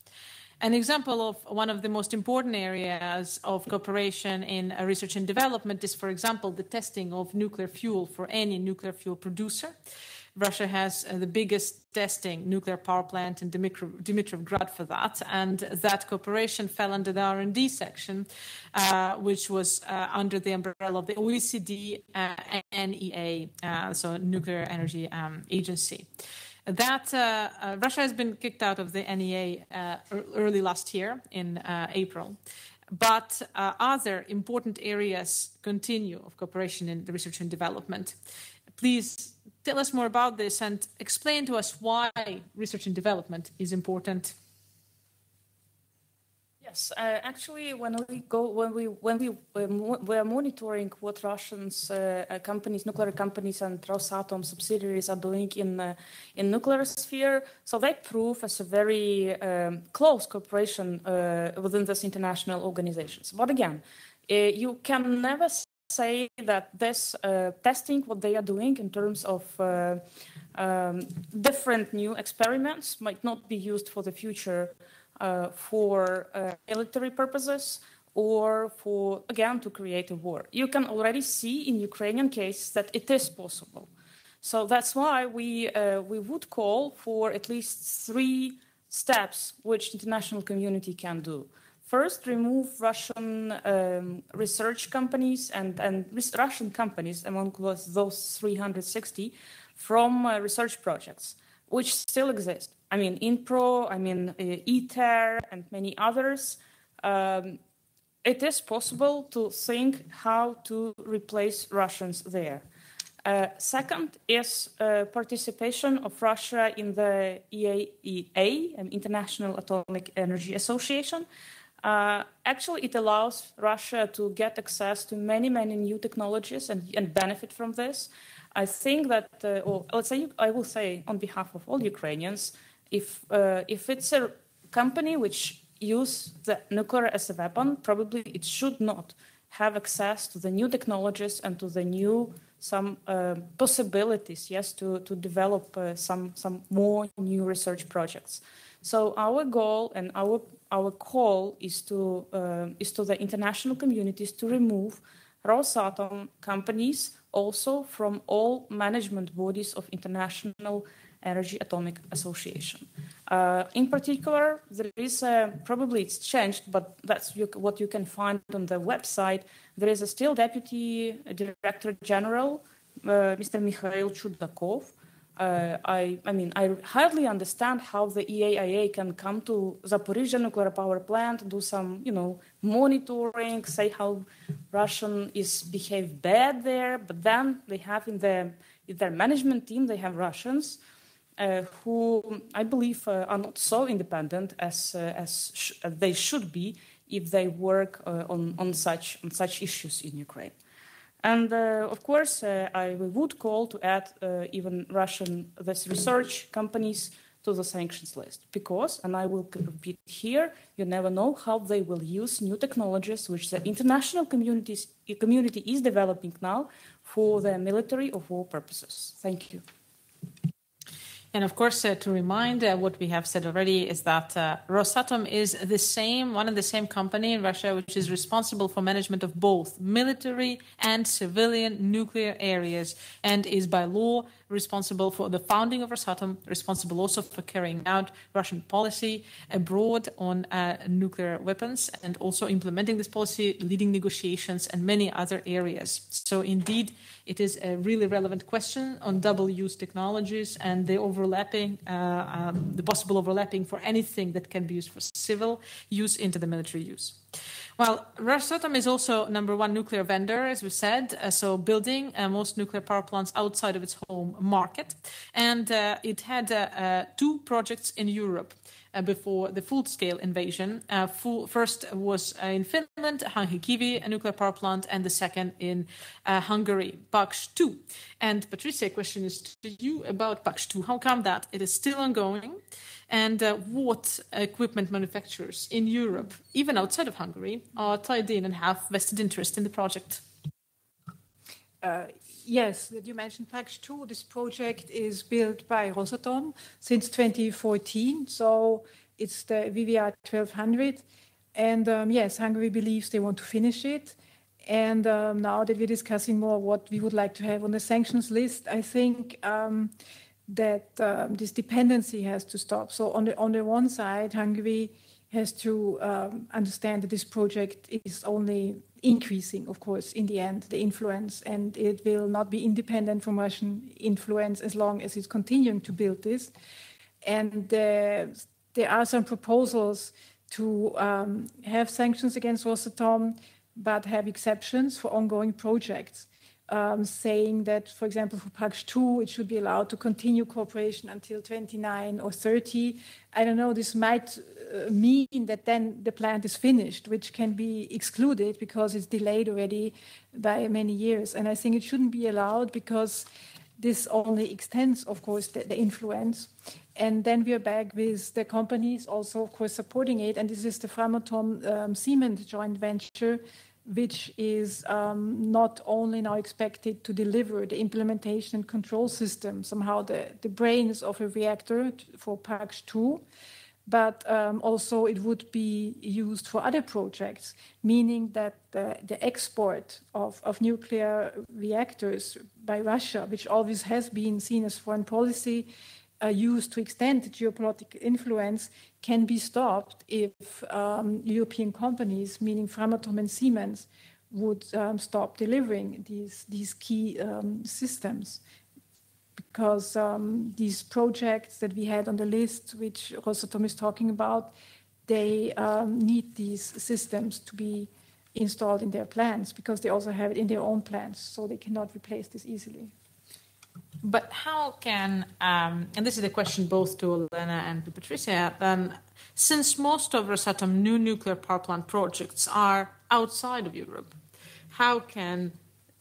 An example of one of the most important areas of cooperation in research and development is, for example, the testing of nuclear fuel for any nuclear fuel producer. Russia has the biggest testing nuclear power plant in Dimitrovgrad for that, and that cooperation fell under the R&D section, which was under the umbrella of the OECD NEA, so Nuclear Energy Agency. That Russia has been kicked out of the NEA early last year in April, but other important areas continue of cooperation in the research and development. Please tell us more about this and explain to us why research and development is important. Yes, actually, when we are monitoring what Russians companies, nuclear companies, and Rosatom subsidiaries are doing in nuclear sphere, so they prove as a very close cooperation within these international organizations. But again, you can never say that this testing, what they are doing in terms of different new experiments, might not be used for the future for military purposes, or for, again, to create a war. You can already see in Ukrainian case that it is possible. So that's why we would call for at least 3 steps which the international community can do. First, remove Russian research companies and Russian companies among those 360 from research projects, which still exist. I mean, INPRO, I mean, ITER, and many others. It is possible to think how to replace Russians there. Second is participation of Russia in the IAEA, International Atomic Energy Association. Actually, it allows Russia to get access to many, many new technologies and benefit from this. I think that, or let's say, I will say on behalf of all Ukrainians, if it's a company which use the nuclear as a weapon, probably it should not have access to the new technologies and to the new possibilities, yes, to develop some more new research projects. So our goal and our call is to the international communities to remove Rosatom companies also from all management bodies of International Energy Atomic Association. In particular, there is probably it's changed, but that's what you can find on the website. There is a still Deputy Director General, Mr. Mikhail Chudakov. I mean, I hardly understand how the IAEA can come to Zaporizhzhia nuclear power plant, do some, monitoring, say how Russian is behave bad there, but then they have in their management team, they have Russians who I believe are not so independent as they should be if they work on such issues in Ukraine. And of course, I would call to add even this research companies to the sanctions list because, and I will repeat here, you never know how they will use new technologies which the international community is developing now for their military or war purposes. Thank you. And of course, to remind what we have said already is that Rosatom is one and the same company in Russia, which is responsible for management of both military and civilian nuclear areas, and is by law responsible for the founding of Rosatom, responsible also for carrying out Russian policy abroad on nuclear weapons, and also implementing this policy, leading negotiations, and many other areas. So indeed, it is a really relevant question on double-use technologies and the possible overlapping for anything that can be used for civil use into the military use. Well, Rosatom is also #1 nuclear vendor, as we said, so building most nuclear power plants outside of its home market. And it had 2 projects in Europe before the full-scale invasion. First was in Finland, Hanhikivi, a nuclear power plant, and the second in Hungary, Paks 2. And Patricia, a question is to you about Paks 2. How come that it is still ongoing? And what equipment manufacturers in Europe, even outside of Hungary, are tied in and have vested interest in the project? Yes, you mentioned Paks 2. This project is built by Rosatom since 2014. So it's the VVR 1200. And yes, Hungary believes they want to finish it. And now that we're discussing more what we would like to have on the sanctions list, I think that this dependency has to stop. So on the one side, Hungary has to understand that this project is only increasing, of course, in the end, the influence, and it will not be independent from Russian influence as long as it's continuing to build this. And there are some proposals to have sanctions against Rosatom, but have exceptions for ongoing projects, saying that, for example, for Paks 2, it should be allowed to continue cooperation until 29 or 30. I don't know, this might mean that then the plant is finished, which can be excluded because it's delayed already by many years. And I think it shouldn't be allowed because this only extends, of course, the influence. And then we are back with the companies also, of course, supporting it. And this is the Framatome Siemens joint venture, which is not only now expected to deliver the implementation and control system, somehow the brains of a reactor for Paks 2, but also it would be used for other projects, meaning that the export of nuclear reactors by Russia, which always has been seen as foreign policy, used to extend geopolitical influence, can be stopped if European companies, meaning Rosatom and Siemens, would stop delivering these key systems. Because these projects that we had on the list, which Rosatom is talking about, they need these systems to be installed in their plants, because they also have it in their own plants, so they cannot replace this easily. But how can, and this is a question both to Elena and to Patricia, since most of Rosatom new nuclear power plant projects are outside of Europe, how can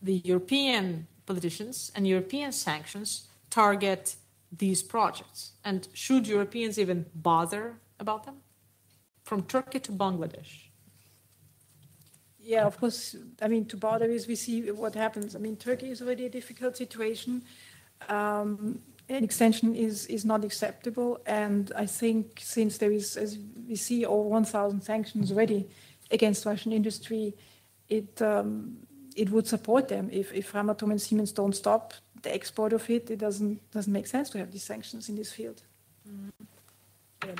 the European politicians and European sanctions target these projects? And should Europeans even bother about them? From Turkey to Bangladesh. Yeah, of course. I mean, to bother is we see what happens. I mean, Turkey is already a difficult situation. An extension is not acceptable. And I think since there is, as we see, over 1,000 sanctions already against Russian industry, it would support them. If Rosatom and Siemens don't stop the export of it, it doesn't make sense to have these sanctions in this field. Yeah.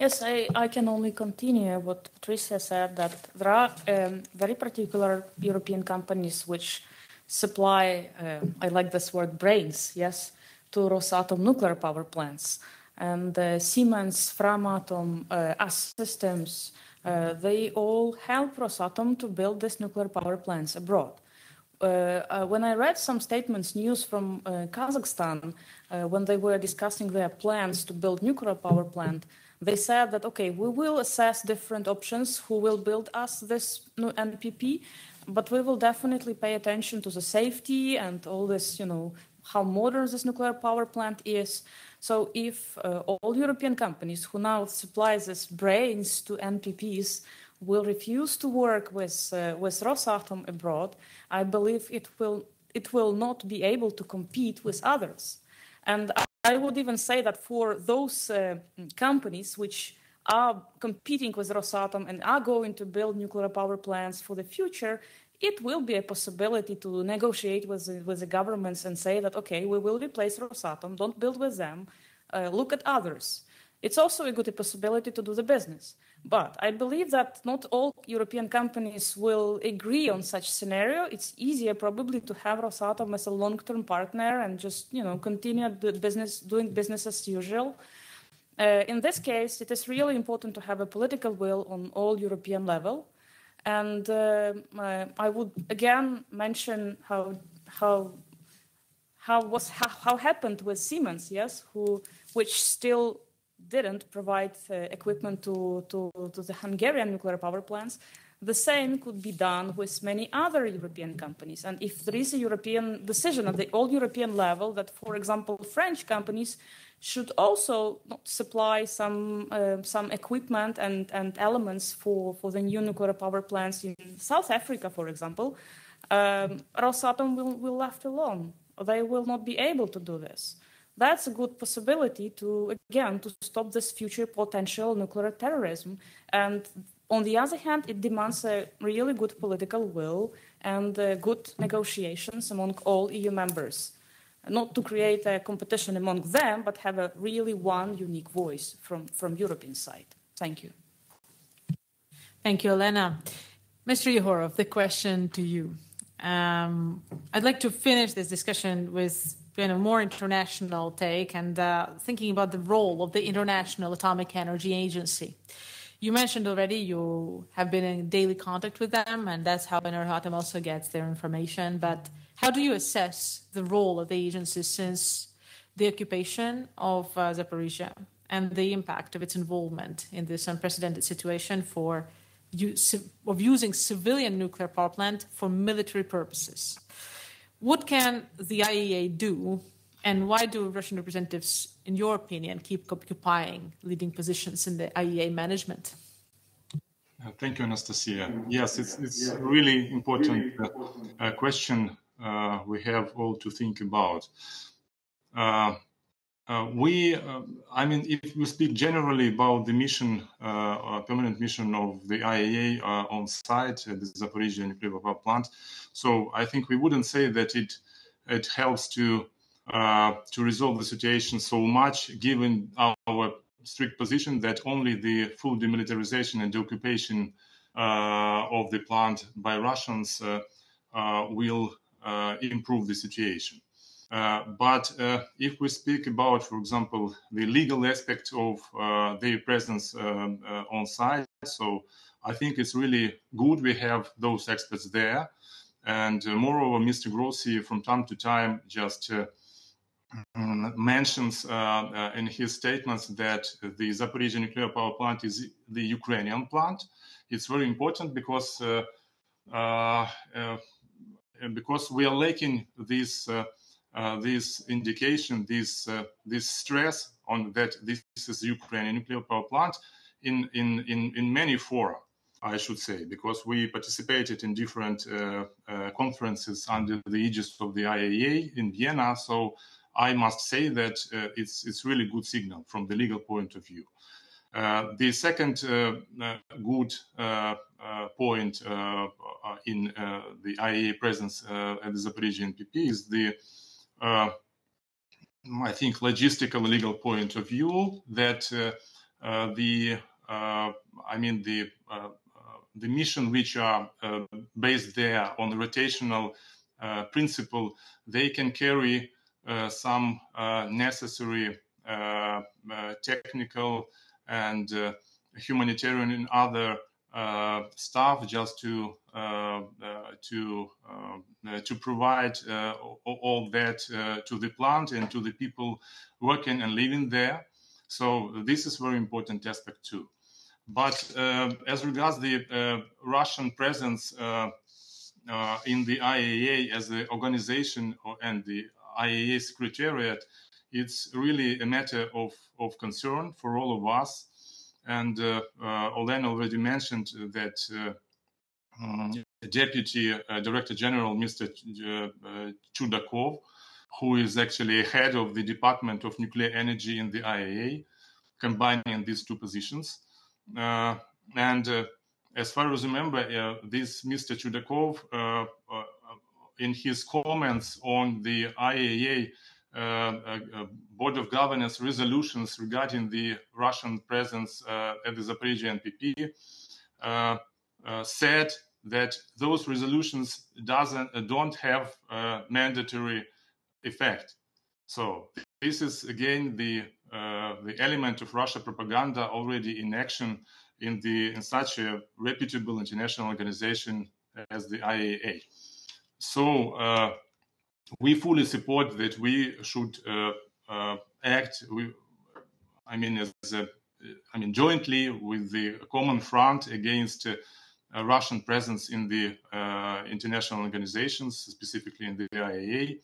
Yes, I can only continue what Patricia said, that there are very particular European companies which supply, I like this word, brains, yes, to Rosatom nuclear power plants. And Siemens, Rosatom, US Systems, they all help Rosatom to build these nuclear power plants abroad. When I read some statements, news from Kazakhstan, when they were discussing their plans to build nuclear power plant, they said that, okay, we will assess different options who will build us this new NPP, but we will definitely pay attention to the safety and all this, you know, how modern this nuclear power plant is. So if all European companies who now supply these brains to NPPs will refuse to work with Rosatom abroad, I believe it will not be able to compete with others. And I would even say that for those companies which are competing with Rosatom and are going to build nuclear power plants for the future, it will be a possibility to negotiate with the governments and say that, okay, we will replace Rosatom, don't build with them, look at others. It's also a good possibility to do the business. But I believe that not all European companies will agree on such scenario. It's easier probably to have Rosatom as a long-term partner and just, you know, continue doing business as usual. In this case, it is really important to have a political will on all European level. And I would again mention how happened with Siemens, yes, which still didn't provide equipment to the Hungarian nuclear power plants. The same could be done with many other European companies. And if there is a European decision at the all European level that, for example, French companies should also supply some equipment and elements for the new nuclear power plants in South Africa, for example, Rosatom will left alone. They will not be able to do this. That's a good possibility to stop this future potential nuclear terrorism. And on the other hand, it demands a really good political will and good negotiations among all EU members. Not to create a competition among them, but have a really one unique voice from European side. Thank you. Thank you, Elena. Mr. Yehorov, the question to you. I'd like to finish this discussion with a more international take and thinking about the role of the International Atomic Energy Agency. You mentioned already you have been in daily contact with them, and that's how Rosatom also gets their information. But how do you assess the role of the agency since the occupation of Zaporizhzhia and the impact of its involvement in this unprecedented situation of using civilian nuclear power plant for military purposes? What can the IAEA do, and why do Russian representatives, in your opinion, keep occupying leading positions in the IAEA management? Thank you, Anastasia. Yes, it's a really important question we have all to think about. I mean, if we speak generally about the mission, permanent mission of the IAEA on site at the Zaporizhzhia nuclear power plant, so I think we wouldn't say that it helps to resolve the situation so much, given our strict position that only the full demilitarization and deoccupation of the plant by Russians will improve the situation. But if we speak about, for example, the legal aspect of their presence on site, so I think it's really good we have those experts there. And moreover, Mr. Grossi from time to time just mentions in his statements that the Zaporizhzhia nuclear power plant is the Ukrainian plant. It's very important because we are lacking this indication, this stress on that this is Ukrainian nuclear power plant in many fora, I should say, because we participated in different conferences under the aegis of the IAEA in Vienna. So I must say that it's really good signal from the legal point of view. The second good point in the IAEA presence at the Zaporizhzhia NPP is the I think logistical legal point of view that the mission which are based there on the rotational principle, they can carry some necessary technical and humanitarian and other staff just to provide all that to the plant and to the people working and living there. So this is very important aspect too. But as regards the Russian presence in the IAEA as the organization and the IAEA Secretariat, it's really a matter of concern for all of us. And Olena already mentioned that Deputy Director General, Mr. Chudakov, who is actually head of the Department of Nuclear Energy in the IAEA, combining these two positions. As far as I remember, this Mr. Chudakov, in his comments on the IAEA Board of Governors resolutions regarding the Russian presence at the Zaporizhzhia NPP, said that those resolutions don't have mandatory effect. So this is again the element of Russia propaganda already in action in such a reputable international organization as the IAEA. So we fully support that we should act. Jointly with the common front against Russian presence in the international organizations, specifically in the IAEA.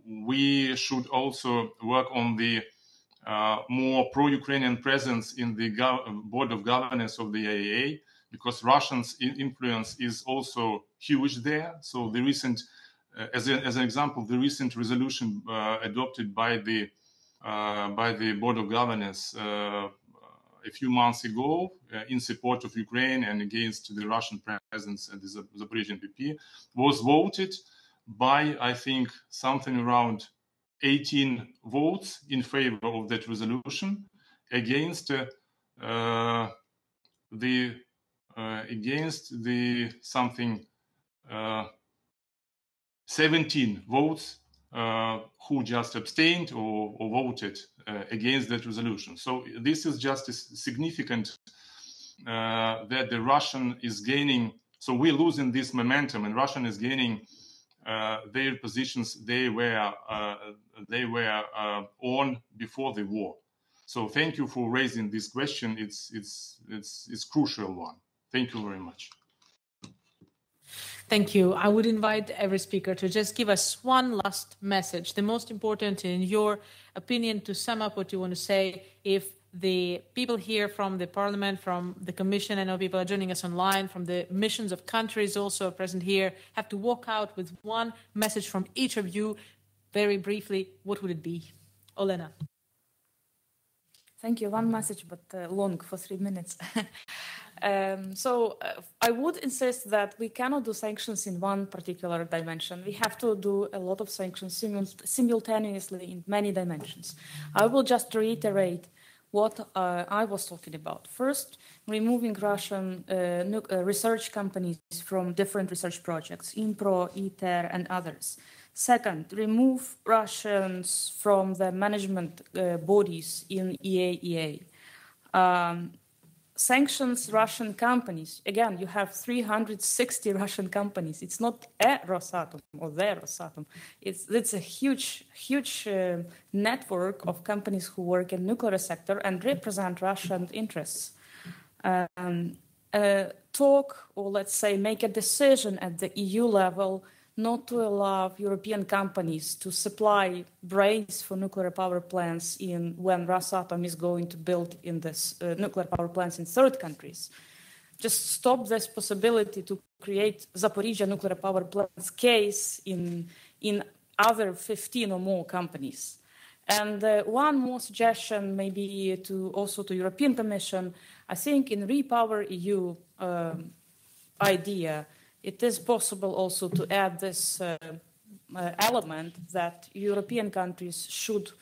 We should also work on the more pro-Ukrainian presence in the Board of Governors of the IAEA, because Russians' influence is also huge there. So the recent, as an example, the recent resolution adopted by the Board of Governors a few months ago in support of Ukraine and against the Russian presence at the Zaporizhzhia NPP was voted by, I think, something around 18 votes in favor of that resolution against something 17 votes who just abstained or voted against that resolution. So this is just significant that the Russian is gaining. So we're losing this momentum, and Russian is gaining their positions they were on before the war. So thank you for raising this question. It's crucial one. Thank you very much. Thank you. I would invite every speaker to just give us one last message, the most important in your opinion, to sum up what you want to say. If the people here from the Parliament, from the Commission, I know people are joining us online, from the missions of countries also present here, have to walk out with one message from each of you, very briefly, what would it be? Olena. Thank you. One message, but long for 3 minutes. I would insist that we cannot do sanctions in one particular dimension. We have to do a lot of sanctions simultaneously in many dimensions. I will just reiterate what I was talking about. First, removing Russian research companies from different research projects, INPRO, ITER, and others. Second, remove Russians from the management bodies in EAEA. Sanctions Russian companies. Again, you have 360 Russian companies. It's not a Rosatom or the Rosatom. It's a huge network of companies who work in nuclear sector and represent Russian interests. Talk, or let's say make a decision at the EU level not to allow European companies to supply brains for nuclear power plants when Rosatom is going to build in this nuclear power plants in third countries. Just stop this possibility to create Zaporizhzhia nuclear power plants case in other 15 or more companies. And one more suggestion, maybe also to European Commission. I think in Repower EU idea, it is possible also to add this element that European countries should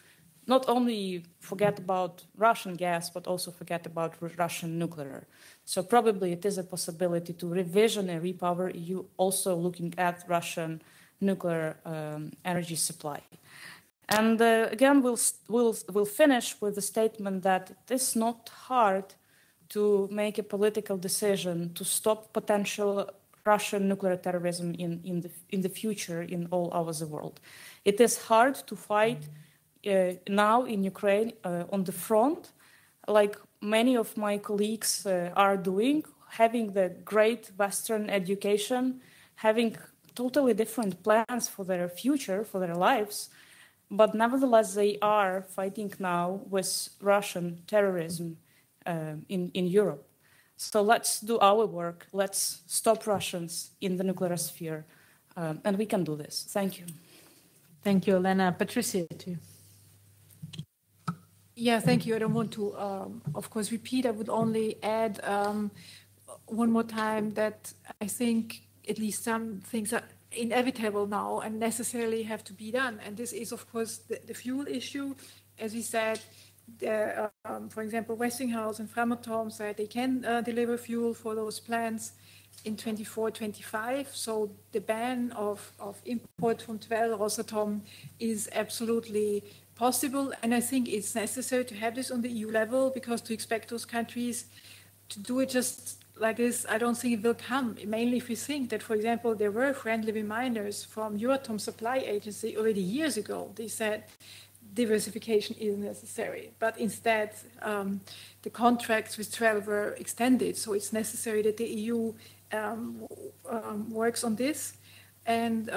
not only forget about Russian gas, but also forget about Russian nuclear. So probably it is a possibility to revision a Repower EU also looking at Russian nuclear energy supply. And again, we'll finish with the statement that it is not hard to make a political decision to stop potential Russian nuclear terrorism in the future in all over the world. It is hard to fight now in Ukraine on the front, like many of my colleagues are doing, having the great Western education, having totally different plans for their future, for their lives, but nevertheless they are fighting now with Russian terrorism in Europe. So let's do our work. Let's stop Russians in the nuclear sphere. And we can do this. Thank you. Thank you, Elena. Patricia, too. Yeah, thank you. I don't want to, of course, repeat. I would only add one more time that I think at least some things are inevitable now and necessarily have to be done. And this is, of course, the fuel issue. As we said, for example, Westinghouse and Rosatom said they can deliver fuel for those plants in 24, 25. So the ban of import from 12 Rosatom is absolutely possible. And I think it's necessary to have this on the EU level, because to expect those countries to do it just like this, I don't think it will come. Mainly if we think that, for example, there were friendly reminders from Euratom Supply Agency already years ago. They said diversification is necessary, but instead the contracts with 12 were extended. So it's necessary that the EU works on this. And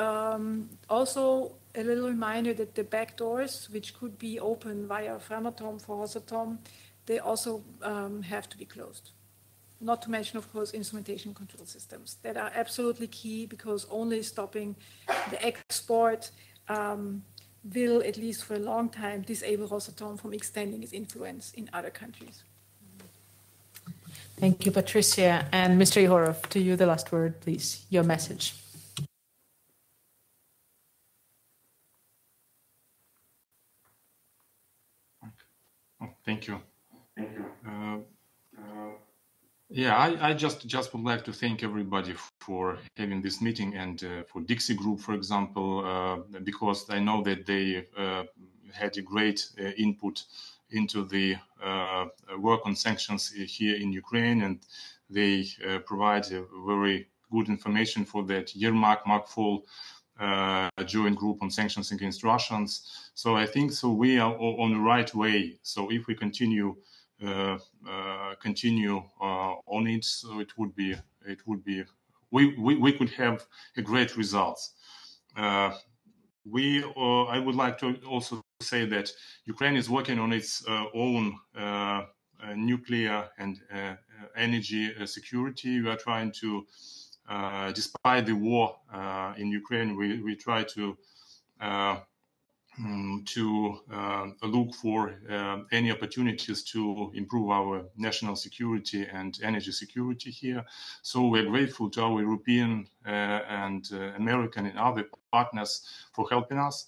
also a little reminder that the back doors, which could be open via Framatome for Rosatom, they also have to be closed. Not to mention, of course, instrumentation control systems that are absolutely key, because only stopping the export will, at least for a long time, disable Rosatom from extending its influence in other countries. Thank you, Patricia. And Mr. Ihorov, to you the last word, please, your message. Oh, thank you. Thank you. Yeah, I just would like to thank everybody for having this meeting, and for DiXi Group, for example, because I know that they had a great input into the work on sanctions here in Ukraine, and they provide very good information for that Mark Fall joint group on sanctions against Russians. So I think we are on the right way. So if we continue on it, so it would be we could have a great results. I would like to also say that Ukraine is working on its own nuclear and energy security. We are trying to, despite the war in Ukraine, we try to to look for any opportunities to improve our national security and energy security here. So we're grateful to our European and American and other partners for helping us.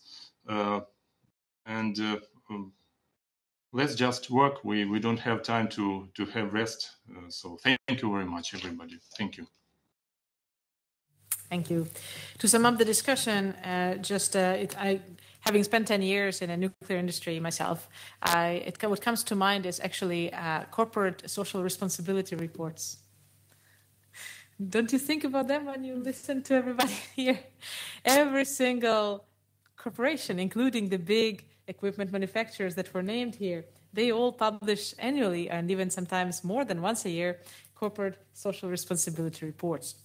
Let's just work. We don't have time to have rest. So thank you very much, everybody. Thank you. Thank you. To sum up the discussion, having spent 10 years in a nuclear industry myself, what comes to mind is actually corporate social responsibility reports. Don't you think about them when you listen to everybody here? Every single corporation, including the big equipment manufacturers that were named here, they all publish annually and even sometimes more than once a year corporate social responsibility reports.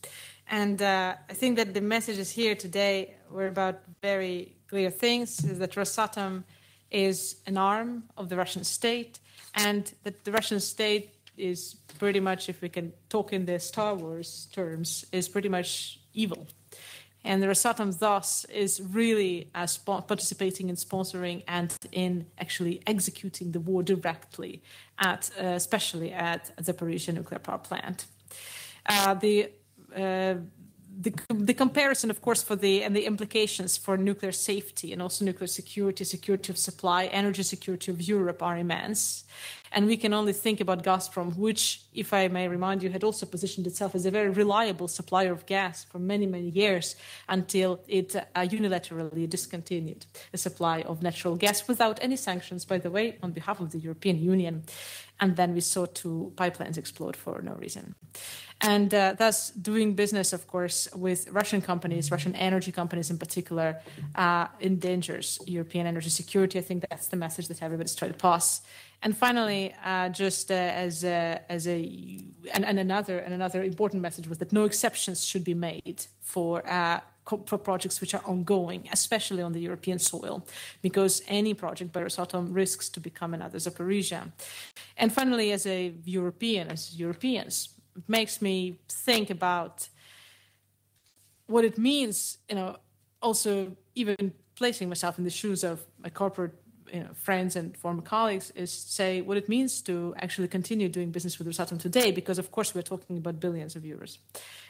And I think that the messages here today were about very clear things, is that Rosatom is an arm of the Russian state, and that the Russian state is pretty much, if we can talk in the Star Wars terms, is pretty much evil. And the Rosatom thus is really participating in sponsoring and in actually executing the war directly, especially at Zaporizhzhia nuclear power plant. The comparison, of course, and the implications for nuclear safety and also nuclear security, security of supply, energy security of Europe are immense. And we can only think about Gazprom, which, if I may remind you, had also positioned itself as a very reliable supplier of gas for many, many years until it unilaterally discontinued the supply of natural gas without any sanctions, by the way, on behalf of the European Union. And then we saw two pipelines explode for no reason. And thus doing business, of course, with Russian companies, Russian energy companies in particular, endangers European energy security. I think that's the message that everybody's trying to pass. And finally, another important message was that no exceptions should be made for projects which are ongoing, especially on the European soil, because any project by Rosatom risks to become another Zaporizhzhia. And finally, as Europeans, it makes me think about what it means, also even placing myself in the shoes of my corporate friends and former colleagues, is say what it means to actually continue doing business with Rosatom today, because of course we're talking about billions of euros.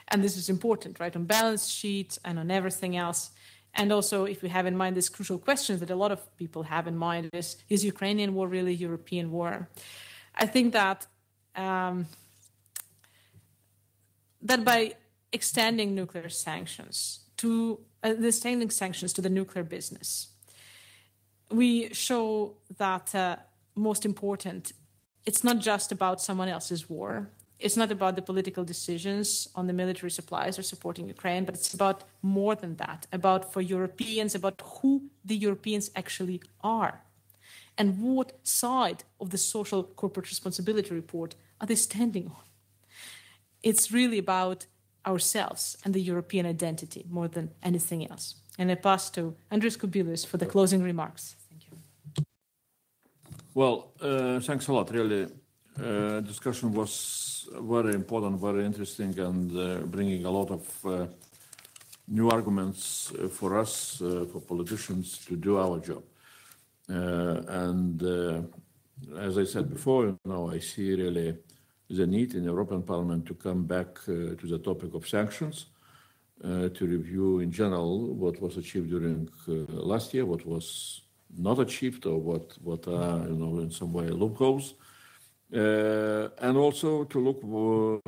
And this is important, right, on balance sheets and on everything else. And also, if we have in mind this crucial question that a lot of people have in mind, is Ukrainian war really European war? I think that that by extending nuclear sanctions to the nuclear business, we show that most important, it's not just about someone else's war. It's not about the political decisions on the military supplies or supporting Ukraine, but it's about more than that, about for Europeans, about who the Europeans actually are and what side of the social corporate responsibility report are they standing on. It's really about ourselves and the European identity more than anything else. And I pass to Andris Kubilius for the closing remarks. Thank you. Well, thanks a lot. Really, discussion was very important, very interesting, and bringing a lot of new arguments for us, for politicians, to do our job. As I said before, I see really the need in the European Parliament to come back to the topic of sanctions, to review in general what was achieved during last year, what was not achieved, or what are in some way loopholes, and also to look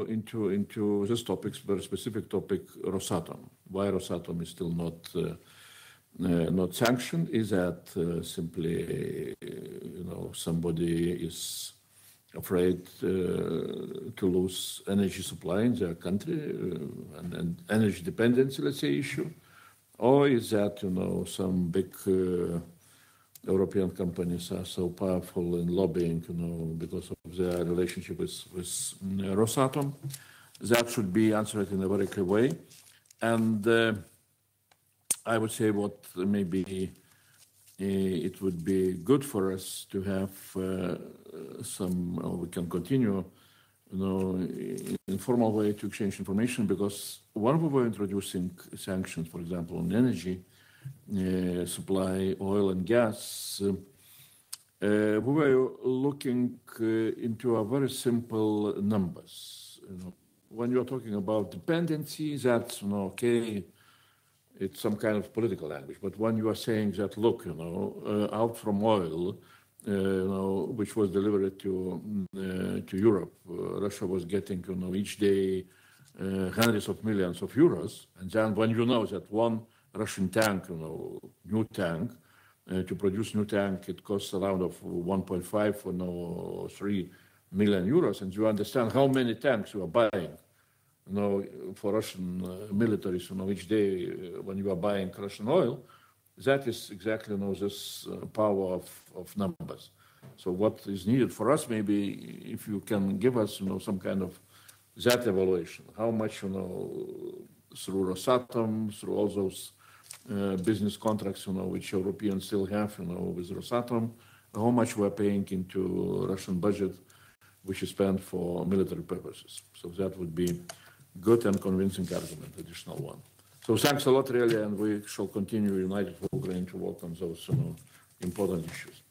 into this topic, very specific topic, Rosatom. Why Rosatom is still not sanctioned? Is that simply somebody is afraid to lose energy supply in their country and energy dependency, let's say, issue? Or is that, some big European companies are so powerful in lobbying, because of their relationship with Rosatom? That should be answered in a very clear way. And I would say what maybe it would be good for us to have we can continue, in informal way to exchange information, because when we were introducing sanctions, for example, on energy, supply oil and gas, we were looking into a very simple numbers. When you're talking about dependency, that's okay. It's some kind of political language. But when you are saying that, look, out from oil, which was delivered to Europe, Russia was getting, each day hundreds of millions of euros. And then when you know that one Russian tank, new tank, to produce new tank, it costs around of 1.5 or 3 million euros, and you understand how many tanks you are buying, for Russian militaries, each day when you are buying Russian oil, that is exactly, this power of numbers. So what is needed for us, maybe if you can give us, some kind of that evaluation, how much, through Rosatom, through all those business contracts, which Europeans still have, with Rosatom, how much we're paying into Russian budget, which is spent for military purposes. So that would be good and convincing argument, additional one. So thanks a lot, really, and we shall continue United for Ukraine to work on those important issues.